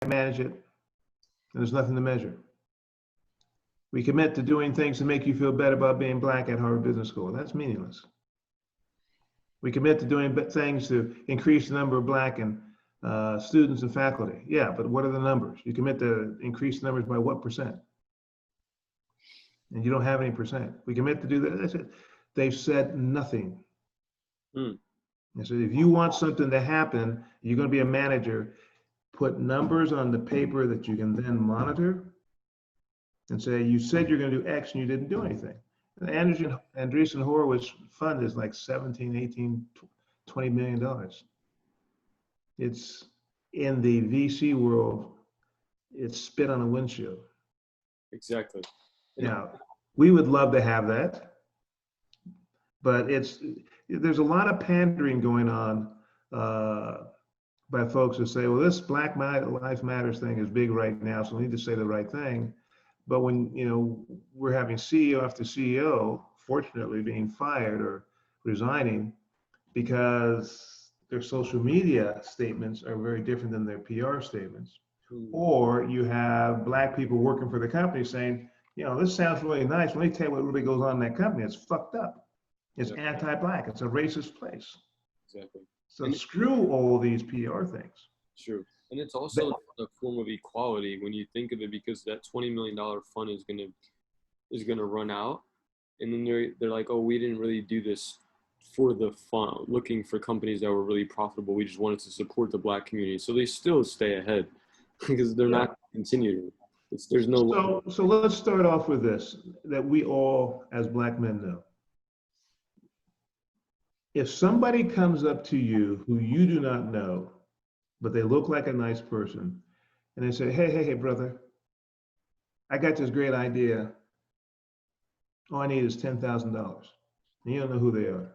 manage it, and there's nothing to measure. We commit to doing things to make you feel better about being black at Harvard Business School. That's meaningless. We commit to doing things to increase the number of black and students and faculty. Yeah, but what are the numbers? You commit to increase the numbers by what percent? And you don't have any percent. We commit to do that. That's it. They've said nothing. And so if you want something to happen, you're going to be a manager, put numbers on the paper that you can then monitor and say, you said you're going to do X and you didn't do anything. And Andreessen Horowitz fund is like 17, 18, 20 million dollars. It's in the VC world, it's spit on a windshield. Exactly. Now, we would love to have that, but there's a lot of pandering going on by folks who say, well, this Black Lives Matters thing is big right now, so we need to say the right thing. But when, we're having CEO after CEO, fortunately, being fired or resigning because their social media statements are very different than their PR statements. Or you have black people working for the company saying, this sounds really nice. Let me tell you what really goes on in that company. It's fucked up. It's anti-black. It's a racist place. Exactly. So screw all these PR things. True. And it's also a form of equality when you think of it, because that $20 million fund is gonna run out, and then they're like, oh, we didn't really do this for the fund, looking for companies that were really profitable. We just wanted to support the black community, so they still stay ahead because they're not continuing. There's no. So let's start off with this that we all, as black men, know. If somebody comes up to you who you do not know, but they look like a nice person, and they say, hey, brother, I got this great idea. All I need is $10,000. And you don't know who they are.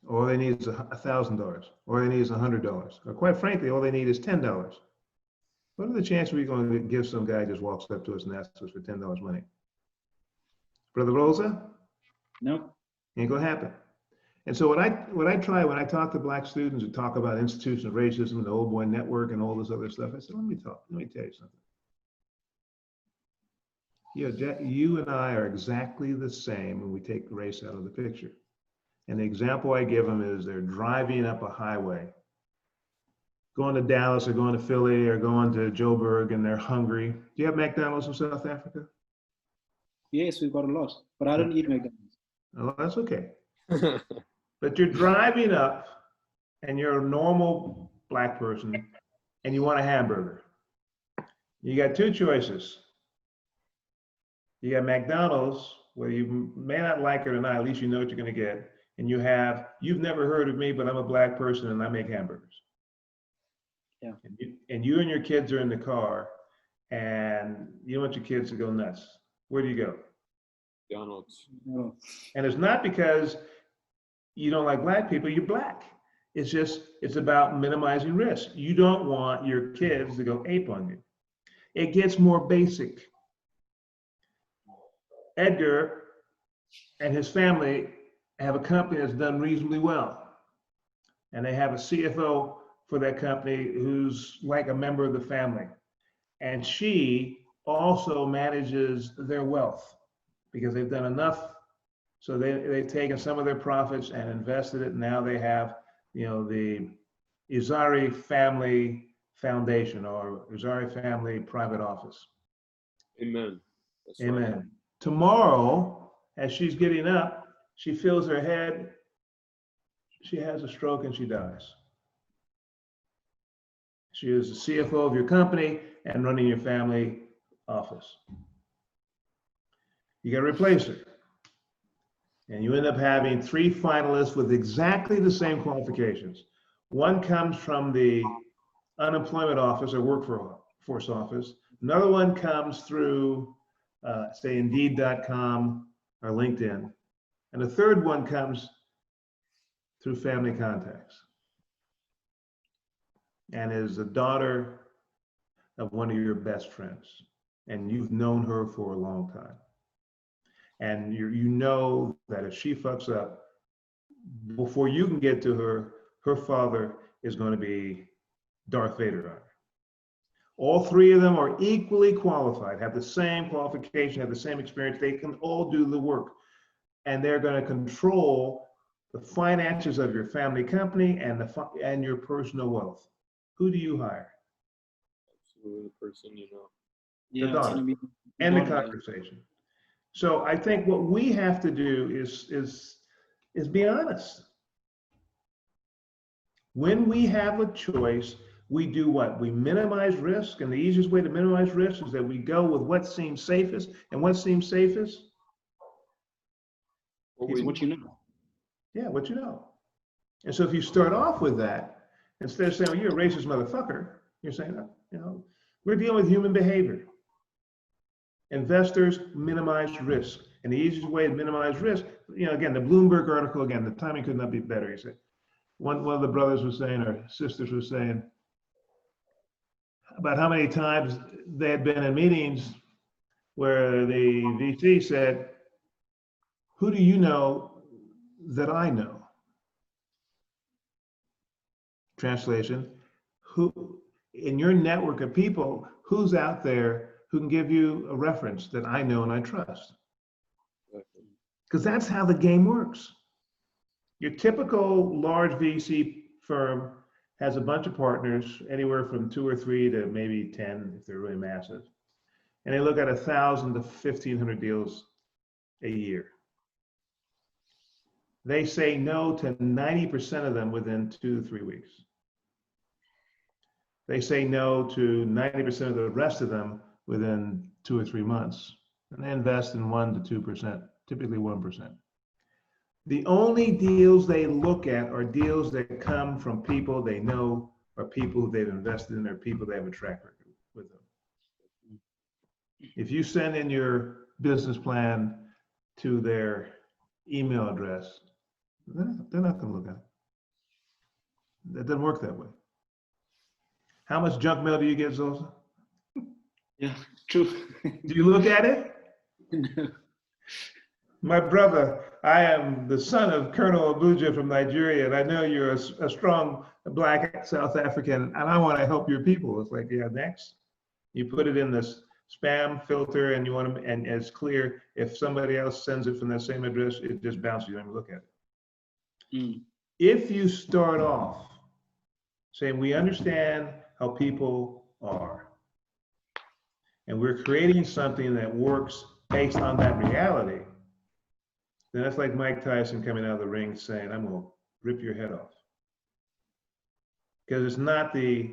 All they need is $1,000. All they need is $100. Or quite frankly, all they need is $10. What are the chances we're going to give some guy just walks up to us and asks us for $10 money? Brother Rosa? No. Ain't gonna happen. And so what I try when I talk to black students and talk about institutional racism and the old boy network and all this other stuff, I said, let me tell you something. You and I are exactly the same when we take race out of the picture. And the example I give them is they're driving up a highway, going to Dallas or going to Philly or going to Joburg, and they're hungry. Do you have McDonald's in South Africa? Yes, we've got a lot, but I don't eat McDonald's. Oh, that's okay. But you're driving up and you're a normal black person and you want a hamburger. You got two choices. You got McDonald's, where you may not like it or not, at least you know what you're going to get. And you've never heard of me, but I'm a black person and I make hamburgers. Yeah. And you and your kids are in the car and you want your kids to go nuts. Where do you go? McDonald's. No. And it's not because you don't like black people, you're black. It's about minimizing risk. You don't want your kids to go ape on you. It gets more basic. Edgar and his family have a company that's done reasonably well. And they have a CFO for that company who's like a member of the family. And she also manages their wealth because they've done enough. So they've taken some of their profits and invested it. Now they have, the Izari Family Foundation or Izari Family Private Office. Amen. That's Amen. Right. Tomorrow, as she's getting up, she feels her head, she has a stroke and she dies. She is the CFO of your company and running your family office. You got to replace her. And you end up having 3 finalists with exactly the same qualifications. One comes from the unemployment office or workforce office. Another one comes through, say, Indeed.com or LinkedIn. And the third one comes through family contacts and is the daughter of one of your best friends. And you've known her for a long time. And you know that if she fucks up, before you can get to her, her father is going to be Darth Vader on her. All three of them are equally qualified, have the same qualification, have the same experience. They can all do the work. And they're going to control the finances of your family company and your personal wealth. Who do you hire? Absolutely, the person you know. Yeah, The it's gonna daughter. be And the daughter, yeah. conversation. So I think what we have to do is be honest. When we have a choice, we do what? We minimize risk, and the easiest way to minimize risk is that we go with what seems safest. And what seems safest? It's what you know. Yeah, what you know. And so if you start off with that, instead of saying, well, you're a racist motherfucker, you're saying, you know, we're dealing with human behavior. Investors minimize risk. And the easiest way to minimize risk, you know, again, the Bloomberg article, again, the timing could not be better. He said, one of the brothers was saying, or sisters was saying, about how many times they had been in meetings where the VC said, who do you know that I know? Translation, who in your network of people, who's out there who can give you a reference that I know and I trust? Because that's how the game works. Your typical large VC firm has a bunch of partners, anywhere from 2 or 3 to maybe 10 if they're really massive. And they look at 1,000 to 1,500 deals a year. They say no to 90% of them within 2 to 3 weeks. They say no to 90% of the rest of them within 2 or 3 months. And they invest in 1 to 2%, typically 1%. The only deals they look at are deals that come from people they know, or people who they've invested in, or people they have a track record with them. If you send in your business plan to their email address, they're not going to look at it. It doesn't work that way. How much junk mail do you get, Zosa? Yeah, true. Do you look at it? No. My brother, I am the son of Colonel Abuja from Nigeria, and I know you're a strong Black South African, and I want to help your people. It's like, yeah, next. You put it in this spam filter, and you want to, and it's clear. If somebody else sends it from that same address, it just bounces. You don't even look at it. Mm. If you start off saying, we understand how people are, and we're creating something that works based on that reality, then that's like Mike Tyson coming out of the ring saying, I'm going to rip your head off. Because it's not the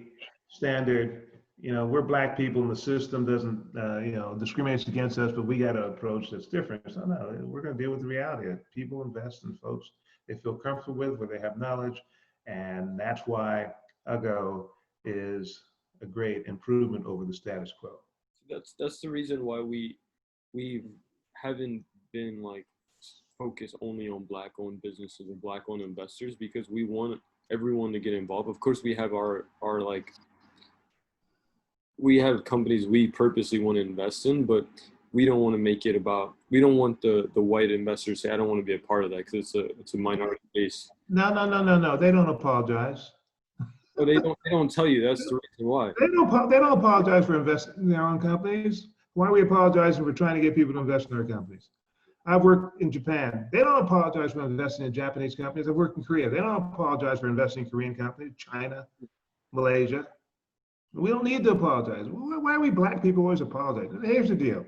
standard, you know, we're Black people and the system doesn't, you know, discriminates against us, but we got an approach that's different. So no, we're going to deal with the reality that people invest in folks they feel comfortable with, where they have knowledge. And that's why AHGO is a great improvement over the status quo. That's the reason why we haven't been like focused only on Black-owned businesses and Black-owned investors, because we want everyone to get involved. Of course, we have our like, we have companies we purposely want to invest in, but we don't want to make it about, we don't want the white investors to say, I don't want to be a part of that, because it's a minority base. No. They don't apologize. But they don't tell you. That's the reason why. They don't apologize for investing in their own companies. Why are we apologizing for trying to get people to invest in our companies? I've worked in Japan. They don't apologize for investing in Japanese companies. I've worked in Korea. They don't apologize for investing in Korean companies, China, Malaysia. We don't need to apologize. Why are we Black people always apologizing? Here's the deal.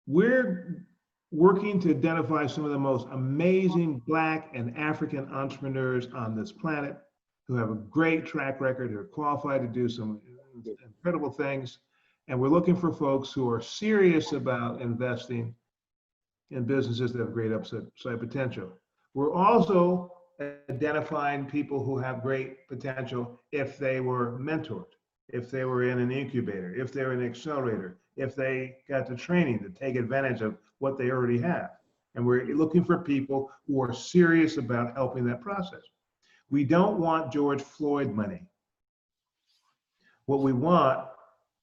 We're working to identify some of the most amazing Black and African entrepreneurs on this planet who have a great track record, who are qualified to do some incredible things. And we're looking for folks who are serious about investing in businesses that have great upside potential. We're also identifying people who have great potential if they were mentored, if they were in an incubator, if they're in an accelerator, if they got the training to take advantage of what they already have. And we're looking for people who are serious about helping that process. We don't want George Floyd money. What we want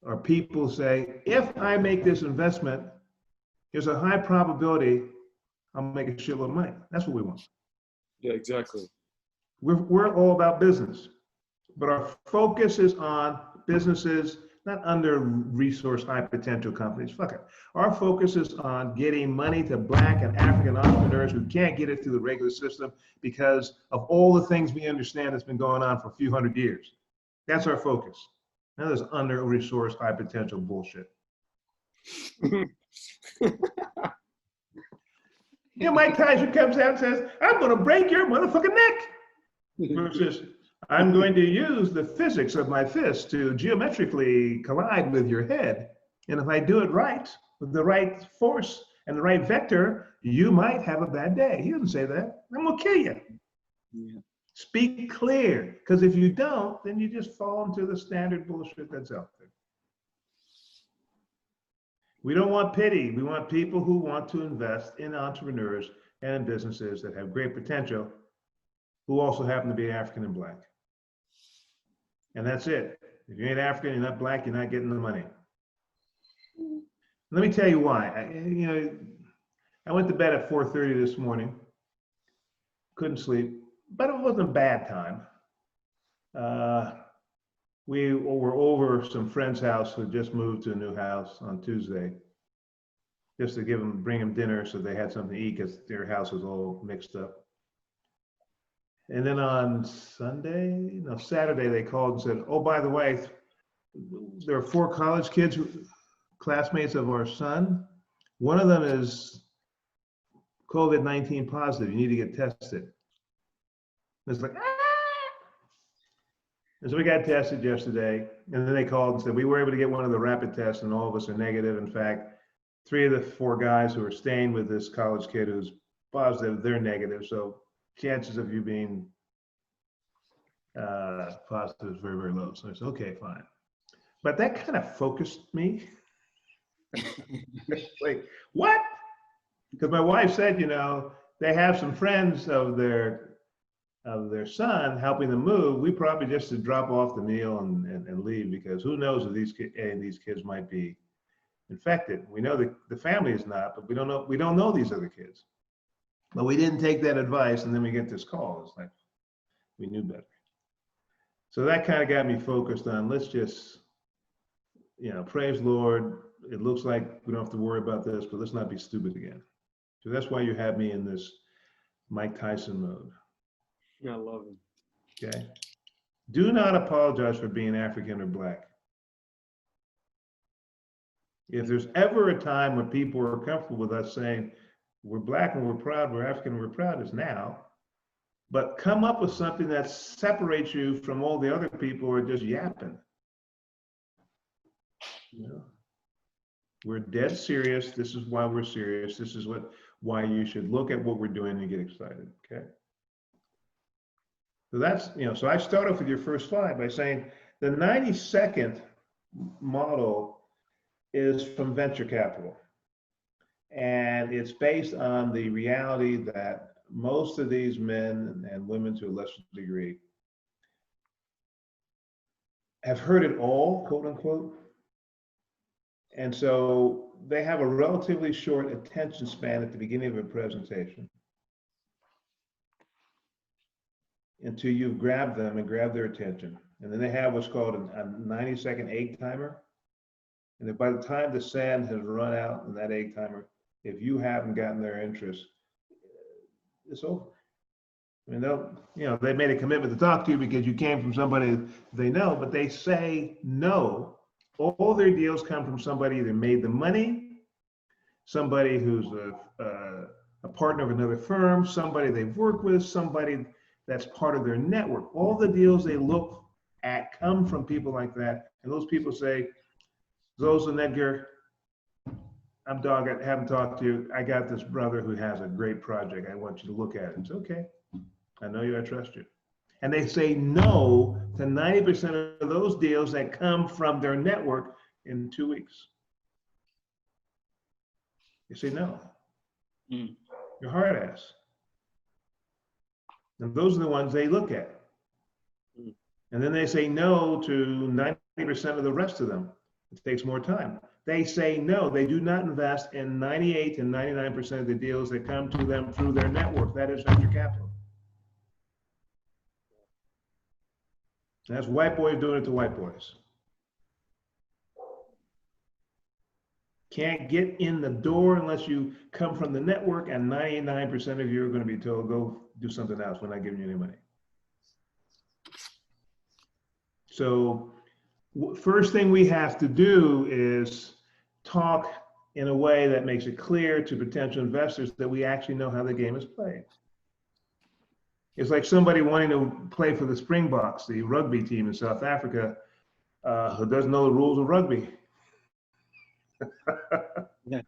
are people who say, if I make this investment, there's a high probability I'll make a shitload of money. That's what we want. Yeah, exactly. We're all about business, but our focus is on businesses, not under-resourced, high-potential companies. Fuck it. Our focus is on getting money to Black and African entrepreneurs who can't get it through the regular system because of all the things we understand that's been going on for a few hundred years. That's our focus. None of this under-resourced, high-potential bullshit. You know, Mike Tyson comes out and says, I'm going to break your motherfucking neck. Versus, I'm going to use the physics of my fist to geometrically collide with your head. And if I do it right, with the right force and the right vector, you might have a bad day. He doesn't say that. I'm going to kill you. Yeah. Speak clear, because if you don't, then you just fall into the standard bullshit that's out there. We don't want pity. We want people who want to invest in entrepreneurs and businesses that have great potential, who also happen to be African and Black. And that's it. If you ain't African, you're not Black, you're not getting the money. Let me tell you why. I went to bed at 4:30 this morning. Couldn't sleep, but it wasn't a bad time. We were over some friend's house who just moved to a new house on Tuesday, just to bring them dinner so they had something to eat because their house was all mixed up. And then on Saturday, they called and said, oh, by the way, there are 4 college kids, classmates of our son. One of them is COVID-19 positive. You need to get tested. It's like, ah! And so we got tested yesterday, and then they called and said, we were able to get one of the rapid tests, and all of us are negative. In fact, 3 of the 4 guys who are staying with this college kid who's positive, they're negative. So chances of you being positive is very, very low. So I said, okay, fine. But that kind of focused me. Like, what? Because my wife said, they have some friends of their son helping them move. We probably just should drop off the meal and leave, because who knows if these kids might be infected. We know the family is not, but we don't know these other kids. But we didn't take that advice, and then we get this call. It's like, we knew better. So that kind of got me focused on, let's just, praise Lord. It looks like we don't have to worry about this, but let's not be stupid again. So that's why you have me in this Mike Tyson mode. Yeah, I love it. Okay. Do not apologize for being African or Black. If there's ever a time when people are comfortable with us saying, we're Black and we're proud, we're African and we're proud, is now. But come up with something that separates you from all the other people who are just yapping. We're dead serious. This is why we're serious. This is why you should look at what we're doing and get excited, okay? So that's, so I start off with your first slide by saying the 90-second model is from venture capital. And it's based on the reality that most of these men and women, to a lesser degree, have heard it all, quote unquote. And so they have a relatively short attention span at the beginning of a presentation until you've grabbed them and grabbed their attention. And then they have what's called a 90-second egg timer. And if by the time the sand has run out in that egg timer, if you haven't gotten their interest, it's over. I mean, they made a commitment to talk to you because you came from somebody they know, but they say no. All their deals come from somebody that made the money, somebody who's a partner of another firm, somebody they've worked with, somebody that's part of their network. All the deals they look at come from people like that. And those people say, Zosa and Edgar, I'm Doggot, haven't talked to you. I got this brother who has a great project. I want you to look at it. It's okay. I know you, I trust you. And they say no to 90% of those deals that come from their network in 2 weeks. They say no. You're hard ass. And those are the ones they look at. And then they say no to 90% of the rest of them. It takes more time. They say no, they do not invest in 98 to 99% of the deals that come to them through their network. That is venture capital. And that's white boys doing it to white boys. Can't get in the door unless you come from the network, and 99% of you are going to be told, go do something else. We're not giving you any money. So first thing we have to do is talk in a way that makes it clear to potential investors that we actually know how the game is played. It's like somebody wanting to play for the Springboks, the rugby team in South Africa, who doesn't know the rules of rugby. Yeah.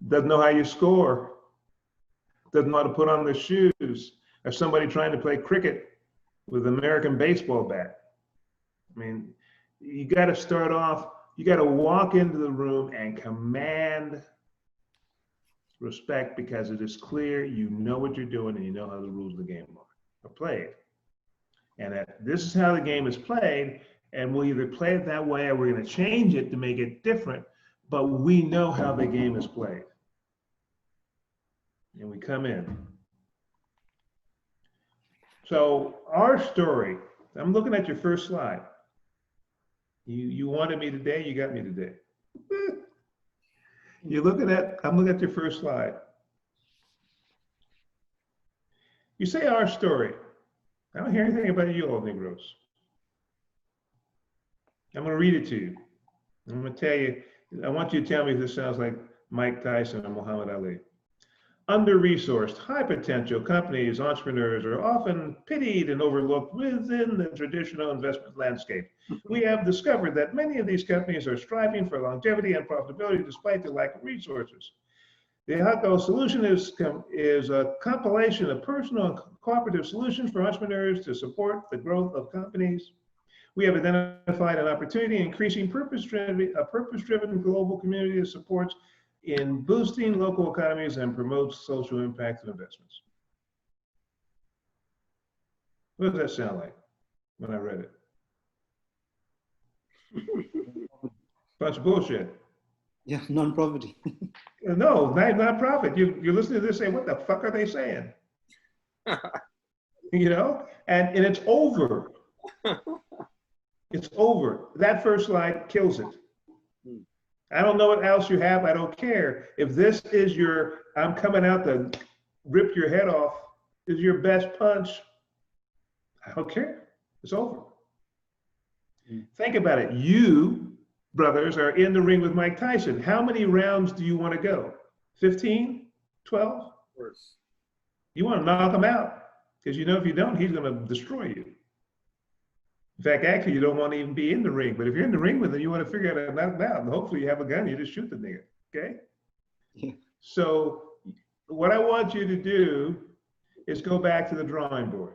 Doesn't know how you score. Doesn't know how to put on their shoes. Or somebody trying to play cricket with an American baseball bat. I mean, you got to start off, you got to walk into the room and command respect, because it is clear you know what you're doing and you know how the rules of the game are played. And that this is how the game is played, and we'll either play it that way or we're going to change it to make it different, but we know how the game is played. And we come in. So our story, I'm looking at your first slide. You wanted me today, you got me today. I'm looking at your first slide. You say our story. I don't hear anything about you old Negroes. I'm going to read it to you. I'm going to tell you, I want you to tell me if this sounds like Mike Tyson or Muhammad Ali. Under-resourced, high-potential companies, entrepreneurs are often pitied and overlooked within the traditional investment landscape. We have discovered that many of these companies are striving for longevity and profitability despite the lack of resources. The AHGO solution is a compilation of personal and cooperative solutions for entrepreneurs to support the growth of companies. We have identified an opportunity in increasing a purpose-driven global community that supports in boosting local economies and promotes social impact of investments. What does that sound like when I read it? Bunch of bullshit. Yeah, non-profit. No, not profit. You're listening to this saying, what the fuck are they saying? You know, and it's over. It's over. That first slide kills it. I don't know what else you have. I don't care. If this is your, I'm coming out to rip your head off, is your best punch, I don't care. It's over. Think about it. You, brothers, are in the ring with Mike Tyson. How many rounds do you want to go? 15? 12? Of course. You want to knock him out, because you know if you don't, he's going to destroy you. In fact, actually, you don't want to even be in the ring. But if you're in the ring with him, you want to figure out how to knock him out. And hopefully you have a gun, you just shoot the nigga, okay? Yeah. So what I want you to do is go back to the drawing board.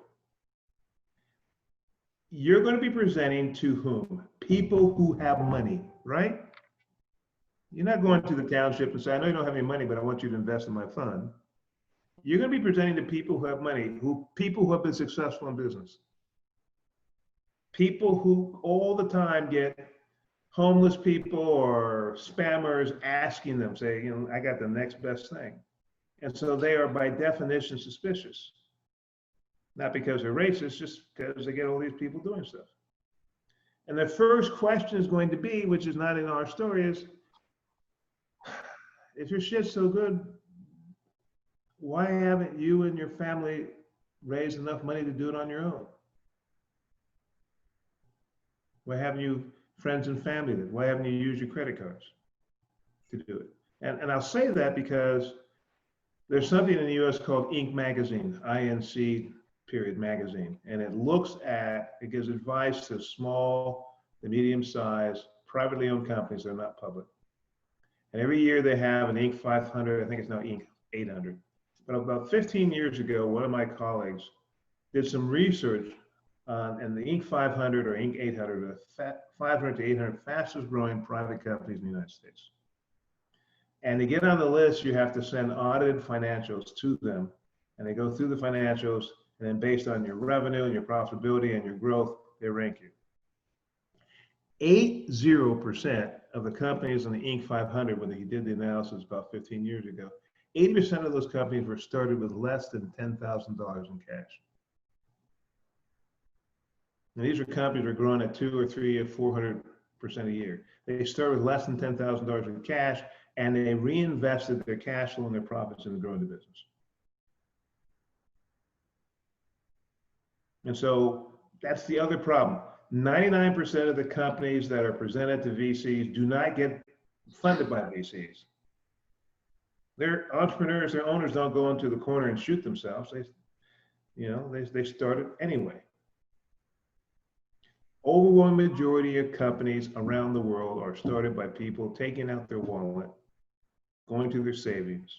You're going to be presenting to whom? People who have money, right? You're not going to the township and say, I know you don't have any money, but I want you to invest in my fund. You're going to be presenting to people who have money, people who have been successful in business. People who all the time get homeless people or spammers asking them, say, you know, I got the next best thing. And so they are by definition suspicious. Not because they're racist, just because they get all these people doing stuff. And the first question is going to be, which is not in our story, is, if your shit's so good, why haven't you and your family raised enough money to do it on your own? Why haven't you friends and family then? Why haven't you used your credit cards to do it? And I'll say that because there's something in the US called Inc. magazine, INC period magazine. And it gives advice to small to medium-sized, privately owned companies that are not public. And every year they have an Inc. 500, I think it's now Inc. 800. But about 15 years ago, one of my colleagues did some research and the Inc. 500 or Inc. 800 are the 500 to 800 fastest growing private companies in the United States. And to get on the list, you have to send audited financials to them. And they go through the financials, and then based on your revenue and your profitability and your growth, they rank you. 80% of the companies in the Inc. 500, when he did the analysis about 15 years ago, 80% of those companies were started with less than $10,000 in cash. And these are companies that are growing at 2 or 3 or 400% a year. They start with less than $10,000 in cash, and they reinvested their cash flow and their profits into growing the business. And so that's the other problem. 99% of the companies that are presented to VCs do not get funded by VCs. Their entrepreneurs, their owners don't go into the corner and shoot themselves. They start it anyway. Overwhelming majority of companies around the world are started by people taking out their wallet, going to their savings,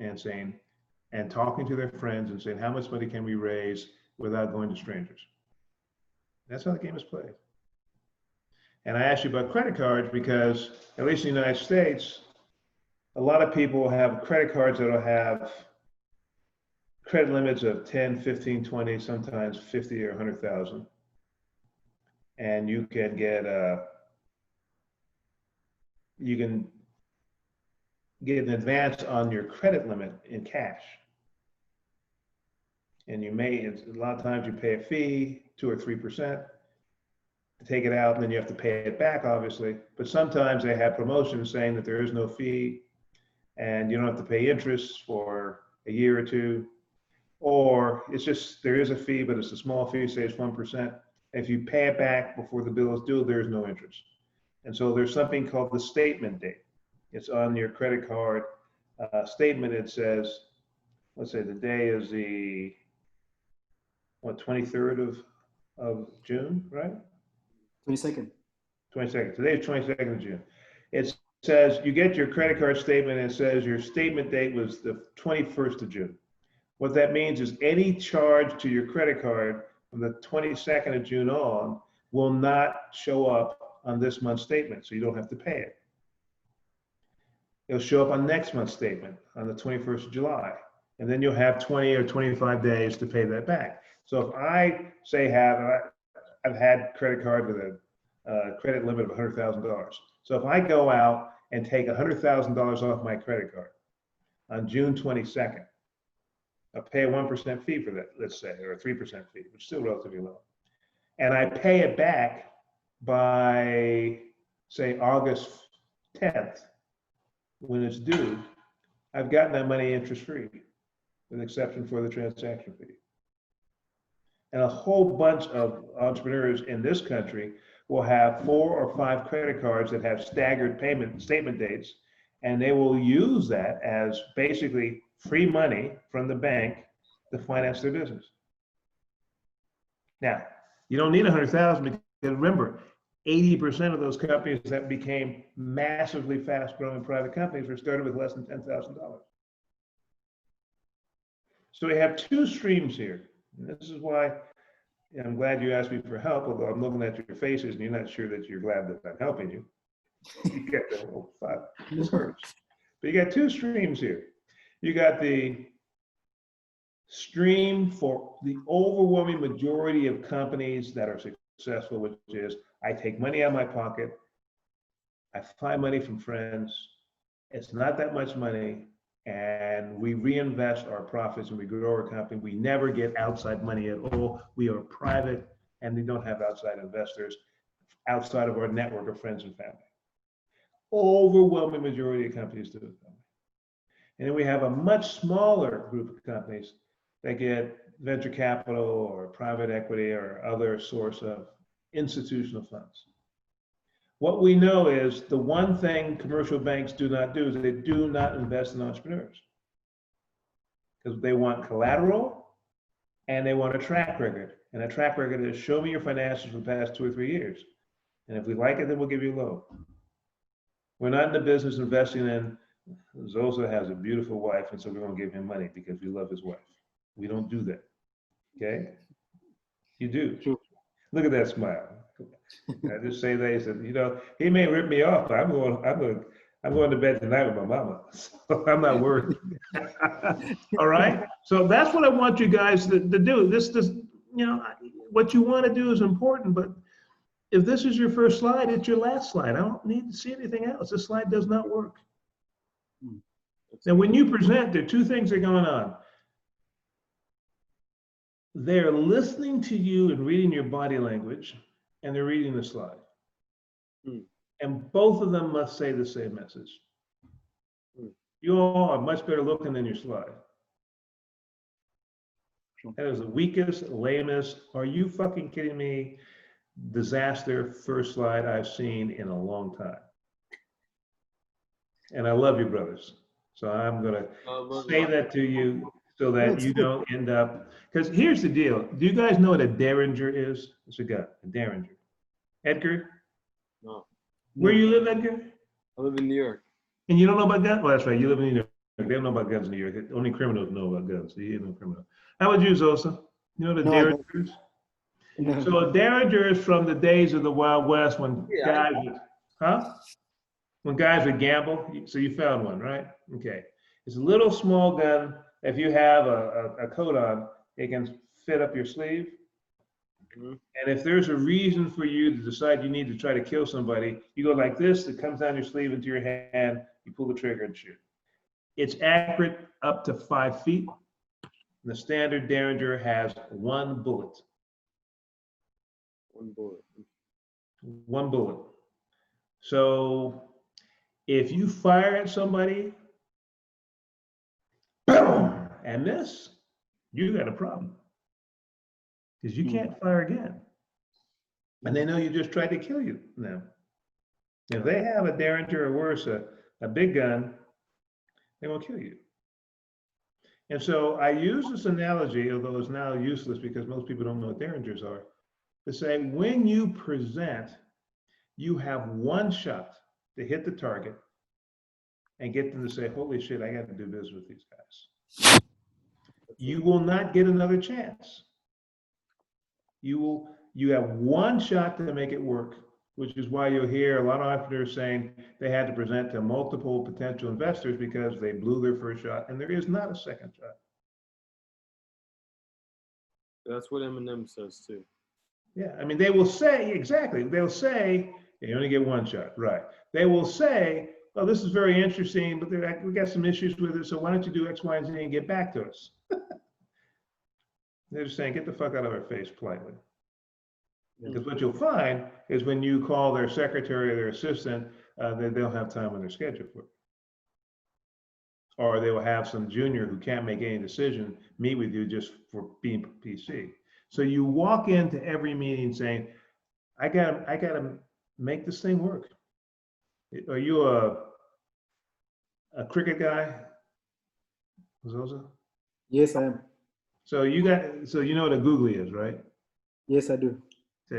and saying, and talking to their friends and saying, how much money can we raise without going to strangers? That's how the game is played. And I asked you about credit cards because, at least in the United States, a lot of people have credit cards that will have credit limits of 10, 15, 20, sometimes 50 or 100,000. And you can get an advance on your credit limit in cash. And a lot of times you pay a fee, 2 or 3%, to take it out, and then you have to pay it back, obviously. But sometimes they have promotions saying that there is no fee and you don't have to pay interest for a year or two. Or it's just, there is a fee, but it's a small fee, say it's 1%. If you pay it back before the bill is due, there's no interest. And so there's something called the statement date. It's on your credit card statement. It says, let's say the day is the 23rd of June, right? 22nd. 22nd. Today is 22nd of June. It says you get your credit card statement and it says your statement date was the 21st of June. What that means is any charge to your credit card from the 22nd of June on will not show up on this month's statement, so you don't have to pay it. It'll show up on next month's statement on the 21st of July, and then you'll have 20 or 25 days to pay that back. So if I say I've had credit card with a credit limit of $100,000. So if I go out and take $100,000 off my credit card on June 22nd, I'll pay a 1% fee for that, let's say, or a 3% fee, which is still relatively low. And I pay it back by, say, August 10th, when it's due, I've gotten that money interest-free, with exception for the transaction fee. And a whole bunch of entrepreneurs in this country will have 4 or 5 credit cards that have staggered payment statement dates, and they will use that as basically free money from the bank to finance their business. Now, you don't need 100,000 because remember, 80% of those companies that became massively fast-growing private companies were started with less than $10,000. So we have 2 streams here. And this is why I'm glad you asked me for help, although I'm looking at your faces and you're not sure that you're glad that I'm helping you. You get the whole 5 words. But you got 2 streams here. You got the stream for the overwhelming majority of companies that are successful, which is I take money out of my pocket, I find money from friends, it's not that much money, and we reinvest our profits and we grow our company. We never get outside money at all. We are private and we don't have outside investors outside of our network of friends and family. Overwhelming majority of companies do it. And then we have a much smaller group of companies that get venture capital or private equity or other source of institutional funds. What we know is the one thing commercial banks do not do is they do not invest in entrepreneurs, because they want collateral and they want a track record. And a track record is show me your financials for the past 2 or 3 years. And if we like it, then we'll give you a loan. We're not in the business of investing in, Zosa has a beautiful wife, and so we're going to give him money because we love his wife. We don't do that. Okay? You do. True. Look at that smile. I just say that he said, he may rip me off, but I'm going to bed tonight with my mama, so I'm not worried. All right. So that's what I want you guys to do. This, what you want to do is important, but if this is your first slide, it's your last slide. I don't need to see anything else. This slide does not work. Now, when you present, there are 2 things that are going on. They're listening to you and reading your body language, and they're reading the slide. And both of them must say the same message. You all are much better looking than your slide. Sure. That is the weakest, lamest, are you fucking kidding me? Disaster first slide I've seen in a long time. And I love you, brothers. So I'm going to say that to you so that you don't end up, because here's the deal. Do you guys know what a Derringer is? It's a gun, a Derringer. Edgar? No. Where you live, Edgar? I live in New York. And you don't know about guns? Well, that's right. You live in New York. They don't know about guns in New York. Only criminals know about guns. So you're no criminal. How about you, Zosa? You know what a No, I Derringer don't. is? No. So a Derringer is from the days of the Wild West when Yeah, guys would, huh? When guys would gamble. So you found one, right? Okay. It's a little small gun. If you have a coat on, it can fit up your sleeve. Mhm. And if there's a reason for you to decide you need to try to kill somebody, you go like this, it comes down your sleeve into your hand, you pull the trigger and shoot. It's accurate up to 5 feet. The standard Derringer has 1 bullet. 1 bullet. 1 bullet. So if you fire at somebody, boom, and miss, you got a problem. Because you can't fire again. And they know you just tried to kill you now. If they have a Derringer or worse, a big gun, they will kill you. And so I use this analogy, although it's now useless because most people don't know what Derringers are, to say when you present, you have 1 shot to hit the target and get them to say, holy shit, I got to do business with these guys. You will not get another chance. You have 1 shot to make it work, which is why you'll hear a lot of entrepreneurs saying they had to present to multiple potential investors because they blew their first shot, and there is not a second shot. That's what Eminem says too. Yeah, I mean, they will say, exactly, they'll say, you only get 1 shot, right. They will say, oh, this is very interesting, but we got some issues with it, so why don't you do X, Y, and Z and get back to us? They're just saying, get the fuck out of our face politely. Because what you'll find is when you call their secretary or their assistant, they don't have time on their schedule for it. Or they will have some junior who can't make any decision meet with you just for being PC. So you walk into every meeting saying, I gotta make this thing work. Are you a cricket guy, Zosa? Yes, I am. So you know what a googly is, right? Yes, I do. So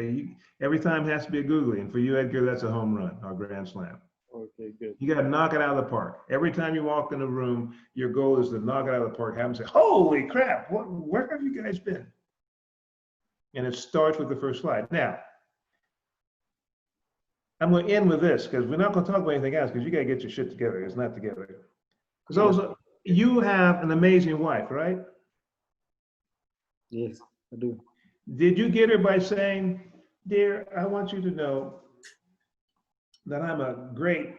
every time has to be a googly, and for you, Edgar, that's a home run or grand slam. Okay, good. You got to knock it out of the park. Every time you walk in a room, your goal is to knock it out of the park. Have them say, holy crap, where have you guys been? And it starts with the first slide. Now, I'm going to end with this because we're not going to talk about anything else because you got to get your shit together. It's not together. So you have an amazing wife, right? Yes, I do. Did you get her by saying, dear, I want you to know that I'm a great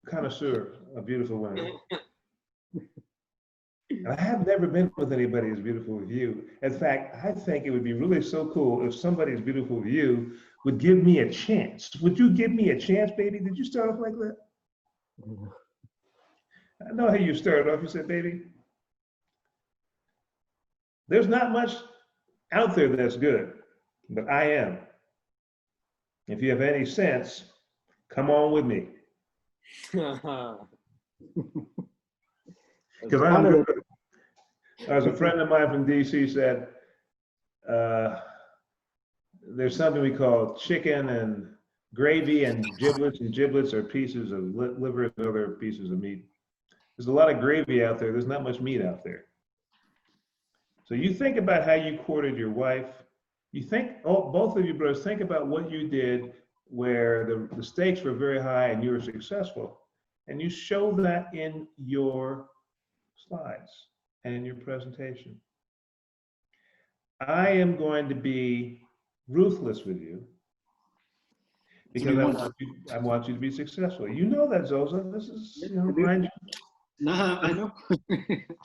connoisseur of beautiful women. And I have never been with anybody as beautiful as you. In fact, I think it would be really so cool if somebody as beautiful as you would give me a chance. Would you give me a chance, baby? Did you start off like that? I know how you started off. You said, baby, there's not much out there that's good, but I am. If you have any sense, come on with me. Because I'm good. As a friend of mine from DC said, there's something we call chicken and gravy and giblets are pieces of liver and other pieces of meat. There's a lot of gravy out there. There's not much meat out there. So you think about how you courted your wife. You think, both of you brothers, think about what you did where the stakes were very high and you were successful. And you show that in your slides and in your presentation. I am going to be ruthless with you because I want you to be successful. You know that, Zosa. This is, mind you. Nah, I know.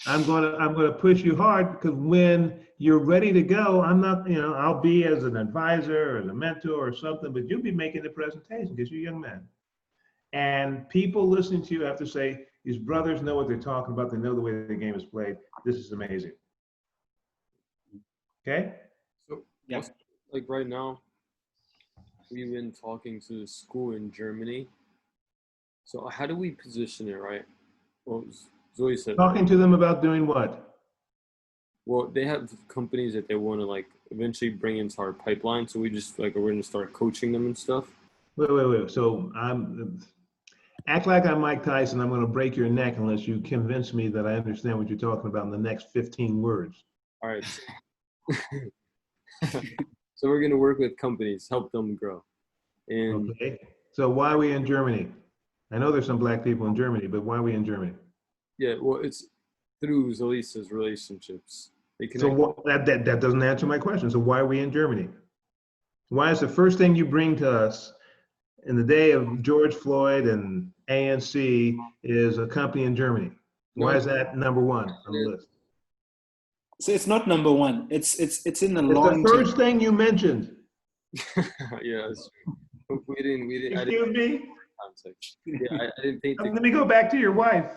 I'm gonna push you hard because when you're ready to go, I'm not, I'll be as an advisor or as a mentor or something, but you'll be making the presentation because you're a young man. And people listening to you have to say, These brothers know what they're talking about. They know the way the game is played. This is amazing. Okay? So, Yeah. also, like right now, we've been talking to the school in Germany. So how do we position it, right? Well, Zoe said, Talking to them about doing what? well, they have companies that they want to like eventually bring into our pipeline. So we just like we're gonna start coaching them and stuff. Wait. So act like I'm Mike Tyson. I'm going to break your neck unless you convince me that I understand what you're talking about in the next 15 words. All right. So we're gonna work with companies, help them grow. And Okay. So why are we in Germany? I know there's some black people in Germany, but why are we in Germany? yeah, well, it's through Zalisa's relationships. They So connect. that doesn't answer my question. So why are we in Germany? Why is the first thing you bring to us in the day of George Floyd and ANC is a company in Germany? Why No, is that number one on the list? So it's not number one. It's in the It's the long first term. thing you mentioned. yeah, that's true. We didn't. I didn't Excuse me? context. Yeah, I didn't think. Let me go back to your wife.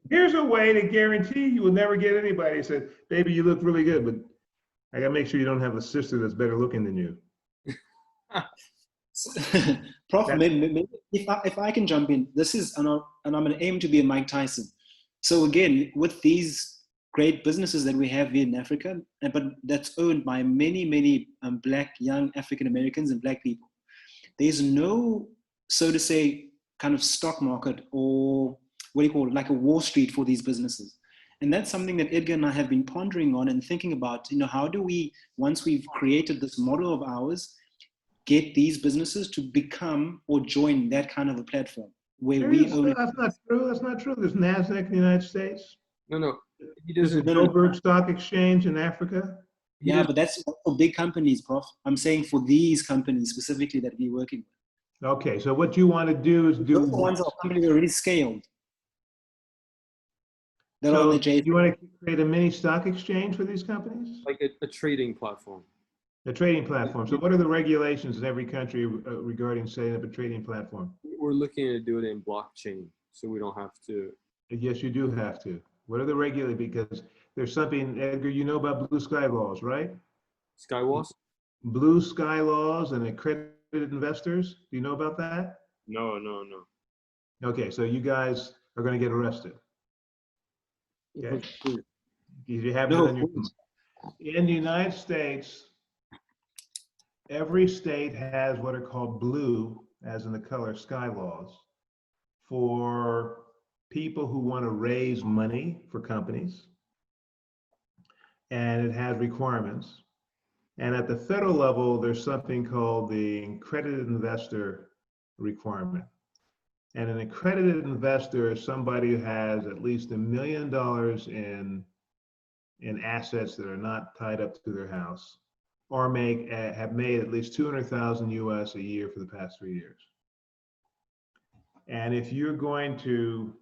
Here's a way to guarantee you will never get anybody who said, baby, you look really good, but I got to make sure you don't have a sister that's better looking than you. Prof, maybe if I can jump in, this is, and I'm going to aim to be a Mike Tyson. So again, with these great businesses that we have here in Africa, but that's owned by many black young African Americans and black people, there's no, so to say, kind of stock market or what do you call it, like a Wall Street for these businesses. And that's something that Edgar and I have been pondering on and thinking about, how do we, once we've created this model of ours, get these businesses to become or join that kind of a platform where we own it. That's not true. That's not true. There's NASDAQ in the United States. No, he There's a doesn't. Joburg Stock Exchange in Africa. Yeah, but that's for big companies, Prof. I'm saying for these companies specifically that we're working with. Okay, so what you want to do is do Those are the ones that are companies already scaled. That are on so the J. you want to create a mini stock exchange for these companies? Like a trading platform. A trading platform. So what are the regulations in every country regarding setting up a trading platform? We're looking to do it in blockchain, so we don't have to. Yes, you do have to. What are the regulations? Because there's something, Edgar, you know about blue sky laws, right? Skywalls? Blue sky laws and accredited investors. Do you know about that? No. Okay, so you guys are going to get arrested. Okay. You haven't No, done your in the United States, every state has what are called blue, as in the color, sky laws for people who want to raise money for companies. And it has requirements. And at the federal level, there's something called the accredited investor requirement. And an accredited investor is somebody who has at least $1 million in assets that are not tied up to their house, or have made at least 200,000 US a year for the past 3 years. And if you're going to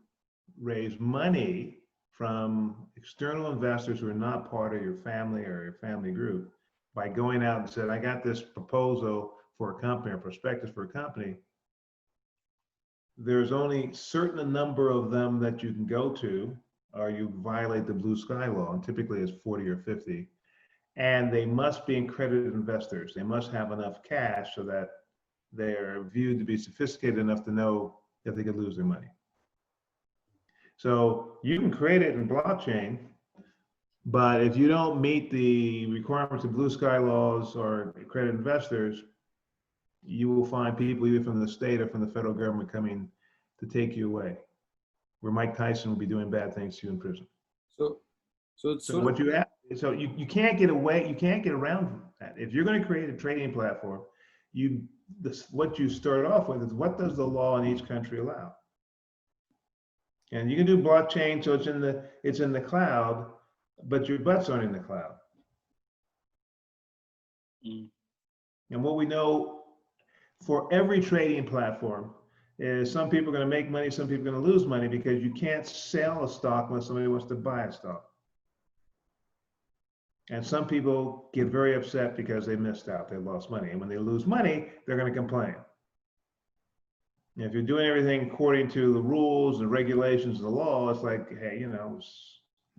raise money from external investors who are not part of your family or your family group, by going out and said, I got this proposal for a company or prospectus for a company, there's only certain number of them that you can go to, or you violate the blue sky law, and typically it's 40 or 50. And they must be accredited investors. They must have enough cash so that they're viewed to be sophisticated enough to know that they could lose their money. So you can create it in blockchain, but if you don't meet the requirements of blue sky laws or accredited investors, you will find people either from the state or from the federal government coming to take you away, where Mike Tyson will be doing bad things to you in prison. So it's So sort what of, you have, so you can't get away, you can't get around that. If you're going to create a trading platform, what you start off with is what does the law in each country allow? And you can do blockchain, so it's in the cloud, but your butts aren't in the cloud. And what we know for every trading platform is some people are going to make money, some people are going to lose money, because you can't sell a stock unless somebody wants to buy a stock. And some people get very upset because they missed out, they lost money. And when they lose money, they're going to complain. And if you're doing everything according to the rules and regulations of the law, it's like, hey, you know,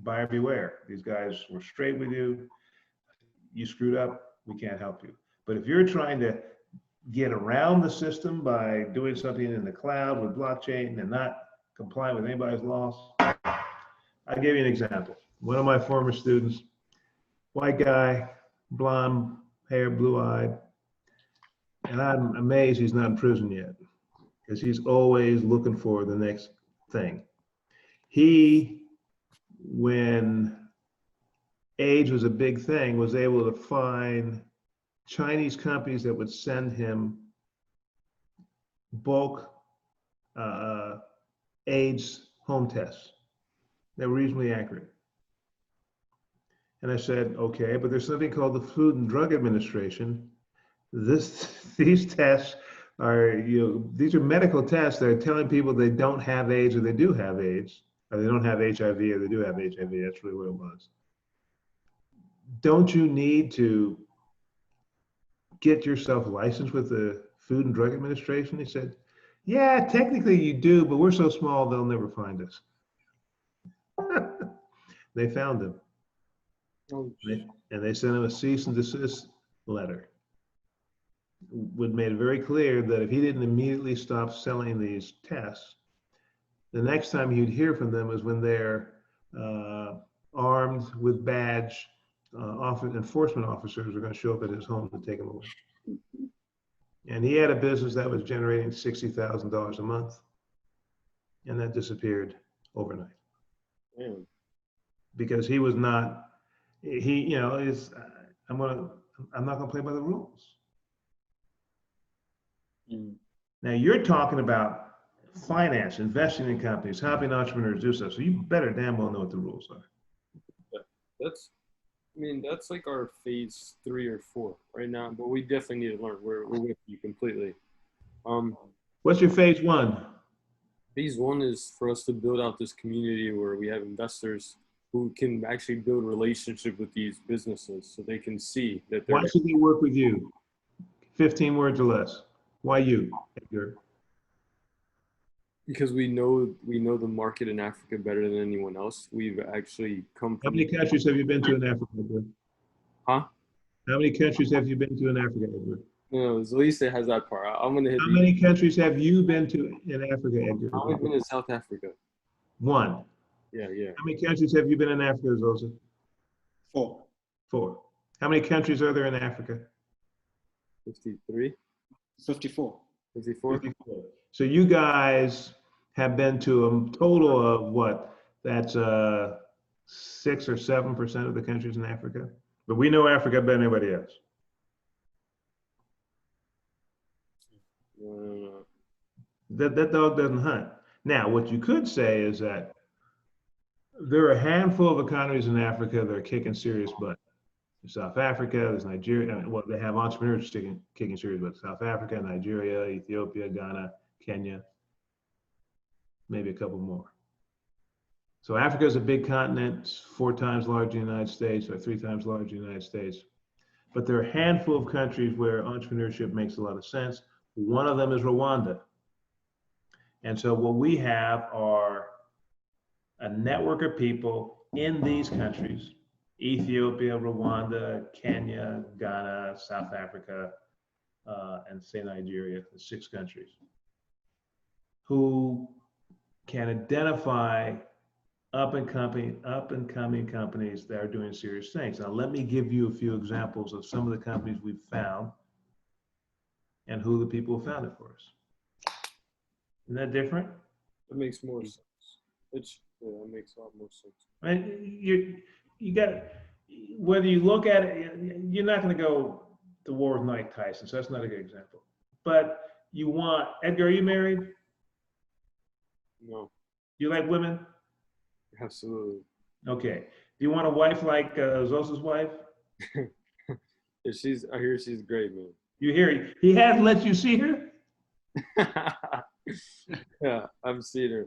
buyer beware. These guys were straight with you. You screwed up, we can't help you. But if you're trying to get around the system by doing something in the cloud with blockchain and not complying with anybody's laws, I'll give you an example. One of my former students, white guy, blonde hair, blue-eyed, and I'm amazed he's not in prison yet because he's always looking for the next thing. He, when age was a big thing, was able to find Chinese companies that would send him bulk AIDS home tests. They were reasonably accurate. And I said, okay, but there's something called the Food and Drug Administration. These tests are, these are medical tests. They're telling people they don't have AIDS or they do have AIDS, or they don't have HIV or they do have HIV. That's really what it was. Don't you need to get yourself licensed with the Food and Drug Administration? He said, yeah, technically you do, but we're so small they'll never find us. They found him. Oh, And they sent him a cease and desist letter. Would made it very clear that if he didn't immediately stop selling these tests, the next time you'd hear from them is when they're armed with badge, enforcement officers are going to show up at his home to take him away. And he had a business that was generating $60,000 a month, and that disappeared overnight. man. Because he was not, I'm not gonna play by the rules. Now you're talking about finance, investing in companies, helping entrepreneurs do stuff. So you better damn well know what the rules are. That's like our phase 3 or 4 right now, but we definitely need to learn. We're with you completely. What's your phase 1? Phase 1 is for us to build out this community where we have investors who can actually build relationship with these businesses so they can see that they're. Why should they work with you? 15 words or less. Why you, Edgar? Because we know the market in Africa better than anyone else. We've actually come from. How many countries have you been to in Africa, Edgar? Huh? How many countries have you been to in Africa, Edgar? No, at least it has that part. I'm gonna hit. How many countries have you been to in Africa, Edgar? I've been to South Africa. 1. Yeah. How many countries have you been in Africa, Zosa? 4. 4. How many countries are there in Africa? 53. 54. 54. 54. So you guys have been to a total of what? That's 6 or 7% of the countries in Africa. But we know Africa better than anybody else. That dog doesn't hunt. Now, what you could say is that there are a handful of economies in Africa that are kicking serious butt. There's South Africa, there's Nigeria. Well, they have entrepreneurs kicking serious butt. South Africa, Nigeria, Ethiopia, Ghana, Kenya, maybe a couple more. So Africa is a big continent, 4 times larger than the United States or 3 times larger than the United States. But there are a handful of countries where entrepreneurship makes a lot of sense. One of them is Rwanda. And so what we have are a network of people in these countries, Ethiopia, Rwanda, Kenya, Ghana, South Africa, and say Nigeria, the 6 countries, who can identify up and coming companies that are doing serious things. Now, let me give you a few examples of some of the companies we've found and who the people who found it for us. Isn't that different? That makes more sense. That makes a lot more sense. Right? You got, whether you look at it, you're not going to go to war with Mike Tyson, so that's not a good example. But you want, Edgar, are you married? No. Do you like women? Absolutely. Okay. Do you want a wife like Zosa's wife? I hear she's great, man. You hear he hasn't let you see her? Yeah, I've seen her.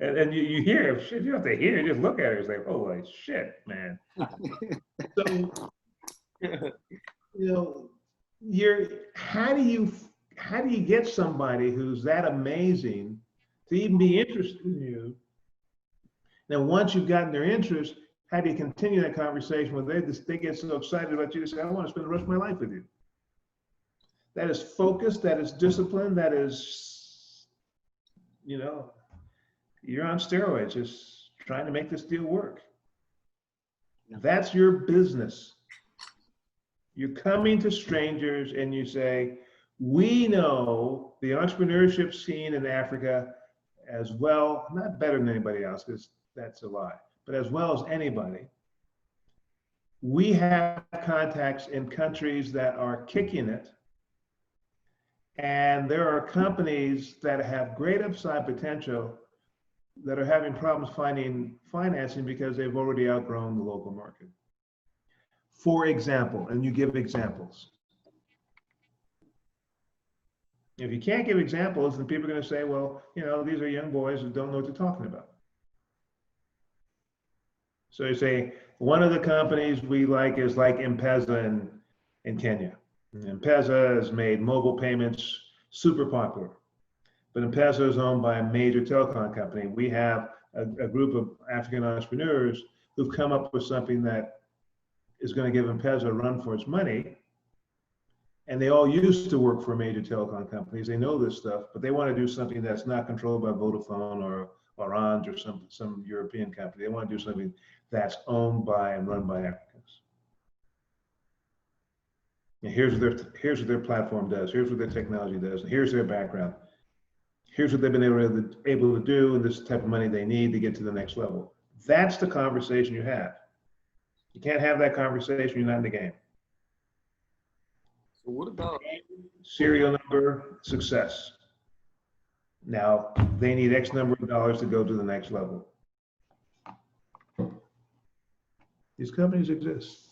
And you hear her. Shit, you don't have to hear her, just look at her. It's like, holy shit, man. So, how do you how do you get somebody who's that amazing to even be interested in you? Then once you've gotten their interest, how do you continue that conversation when they get so excited about you to say, I want to spend the rest of my life with you? That is focus, that is discipline, that is, you know, you're on steroids, just trying to make this deal work. That's your business. You're coming to strangers and you say, we know the entrepreneurship scene in Africa as well, not better than anybody else, because that's a lie, but as well as anybody. We have contacts in countries that are kicking it. And there are companies that have great upside potential that are having problems finding financing because they've already outgrown the local market. For example, and you give examples. If you can't give examples, then people are going to say, well, you know, these are young boys who don't know what they're talking about. So you say, one of the companies we like is like M-Pesa in Kenya. M-Pesa has made mobile payments super popular. But M-Pesa is owned by a major telecom company. We have a group of African entrepreneurs who've come up with something that is going to give M-Pesa a run for its money. And they all used to work for major telecom companies. They know this stuff, but they want to do something that's not controlled by Vodafone or Orange or some European company. They want to do something that's owned by and run by Africans. And here's what their platform does. Here's what their technology does. And here's their background. Here's what they've been able to do, and this type of money they need to get to the next level. That's the conversation you have. You can't have that conversation, you're not in the game. So what about serial number, success. Now, they need X number of dollars to go to the next level. These companies exist.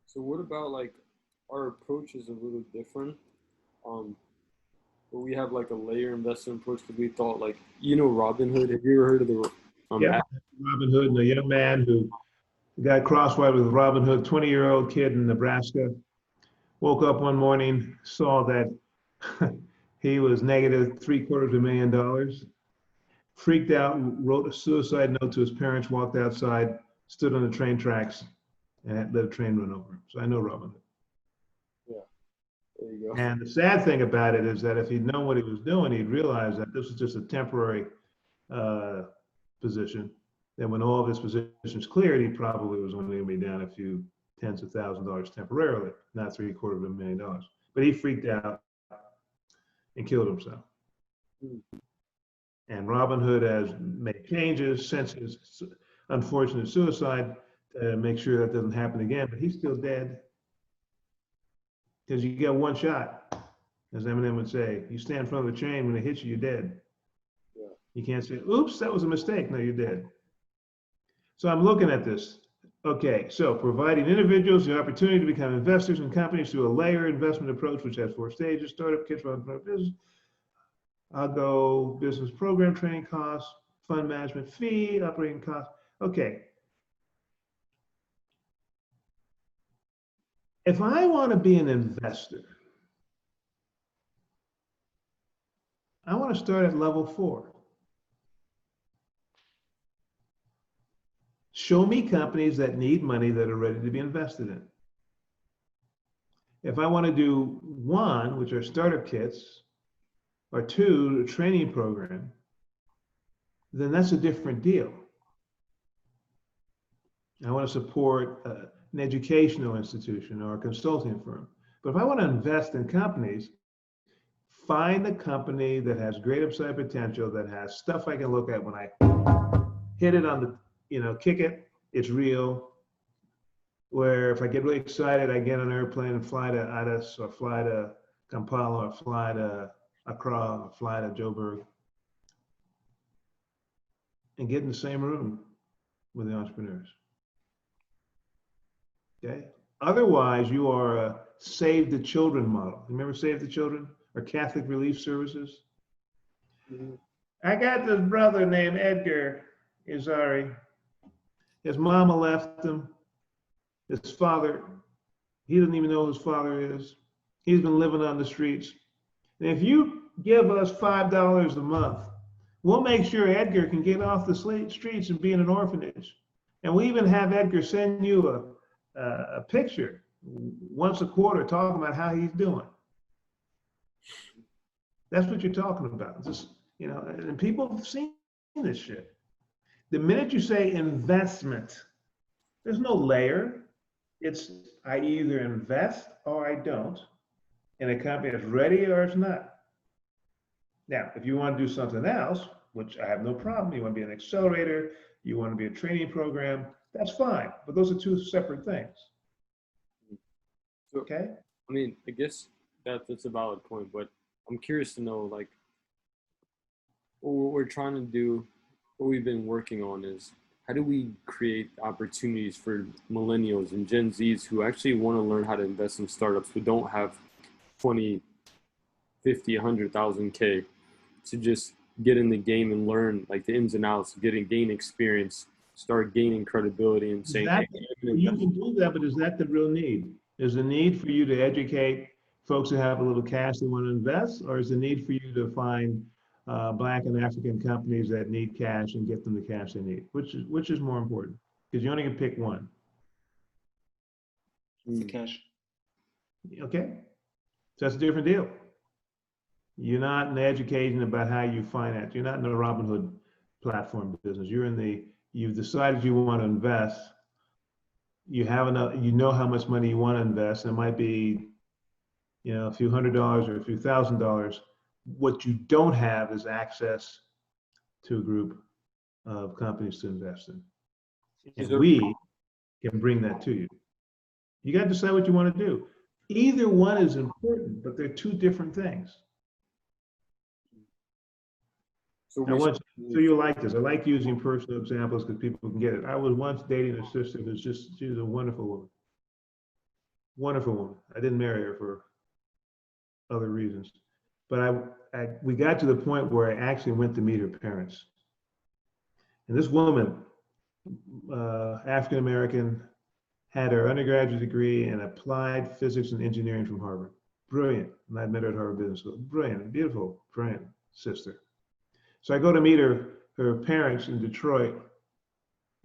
So what about like our approach is a little different? But we have like a layer investment approach because we thought like, you know, Robinhood. Have you ever heard of the Yeah, Robinhood, and a young man who got crosswise with Robinhood, 20-year-old kid in Nebraska, woke up one morning, saw that he was negative $750,000, freaked out, wrote a suicide note to his parents, walked outside, stood on the train tracks, and let a train run over him. So I know Robinhood. Yeah, there you go. And the sad thing about it is that if he'd known what he was doing, he'd realize that this was just a temporary position. Then when all of his positions cleared, he probably was only going to be down a few tens of thousands of dollars temporarily, not $750,000. But he freaked out and killed himself. And Robinhood has made changes since his unfortunate suicide to make sure that doesn't happen again, but he's still dead. Because you get one shot, as Eminem would say. You stand in front of the train, when it hits you, you're dead. Yeah. You can't say, oops, that was a mistake. No, you're dead. So I'm looking at this. Okay, so providing individuals the opportunity to become investors in companies through a layered investment approach, which has 4 stages: startup, kits, entrepreneur business, AHGO, business program, training costs, fund management fee, operating costs. Okay. If I want to be an investor, I want to start at level 4. Show me companies that need money that are ready to be invested in. If I want to do 1, which are startup kits, or 2, a training program, then that's a different deal. I want to support an educational institution or a consulting firm. But if I want to invest in companies, find a company that has great upside potential, that has stuff I can look at when I hit it on the, kick it, it's real. Where if I get really excited, I get on an airplane and fly to Addis, or fly to Kampala, or fly to Accra, or fly to Joburg, and get in the same room with the entrepreneurs. Okay. Otherwise, you are a Save the Children model. Remember Save the Children or Catholic Relief Services? Mm-hmm. I got this brother named Edgar Izari. His mama left him. His father, he doesn't even know who his father is. He's been living on the streets. And if you give us $5 a month, we'll make sure Edgar can get off the streets and be in an orphanage. And we even have Edgar send you a picture once a quarter talking about how he's doing. That's what you're talking about. Just, you know, and people have seen this shit. The minute you say investment, there's no layer. It's I either invest or I don't in a company that's ready or it's not. Now, if you want to do something else, which I have no problem, you want to be an accelerator, you want to be a training program, that's fine. But those are two separate things. So, Okay? I mean, I guess that's a valid point, but I'm curious to know, like, what we're trying to do, what we've been working on is how do we create opportunities for millennials and Gen Zs who actually want to learn how to invest in startups but don't have 20, 50, 100,000 K to just get in the game and learn like the ins and outs, gain experience, start gaining credibility and saying, hey, you can do that, but is that the real need? Is the need for you to educate folks who have a little cash they want to invest, or is the need for you to find Black and African companies that need cash and get them the cash they need? Which is more important? Because you only can pick one. The cash. Okay, so that's a different deal. You're not in education about how you finance. You're not in the Robinhood platform business. You've decided you want to invest. You have enough, you know how much money you want to invest. It might be, you know, a few $100s or a few $1,000s. What you don't have is access to a group of companies to invest in. And we can bring that to you. You got to decide what you want to do. Either one is important, but they're two different things. So you like this. I like using personal examples because people can get it. I was once dating a sister who's she was a wonderful woman. Wonderful woman. I didn't marry her for other reasons. But we got to the point where I actually went to meet her parents. And this woman, African-American, had her undergraduate degree in applied physics and engineering from Harvard. Brilliant. And I met her at Harvard Business School. Brilliant, beautiful, brilliant sister. So I go to meet her parents in Detroit.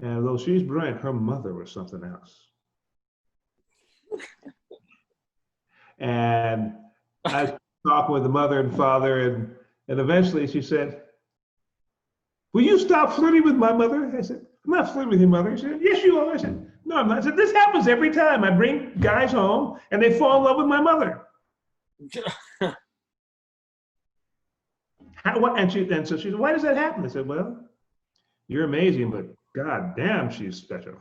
And although she's brilliant, her mother was something else. And I was talking with the mother and father, and eventually she said, "Will you stop flirting with my mother?" I said, "I'm not flirting with your mother." She said, "Yes, you are." I said, "No, I'm not." I said, "This happens every time. I bring guys home and they fall in love with my mother." And so she said, "Why does that happen?" I said, "Well, you're amazing, but God damn, she's special."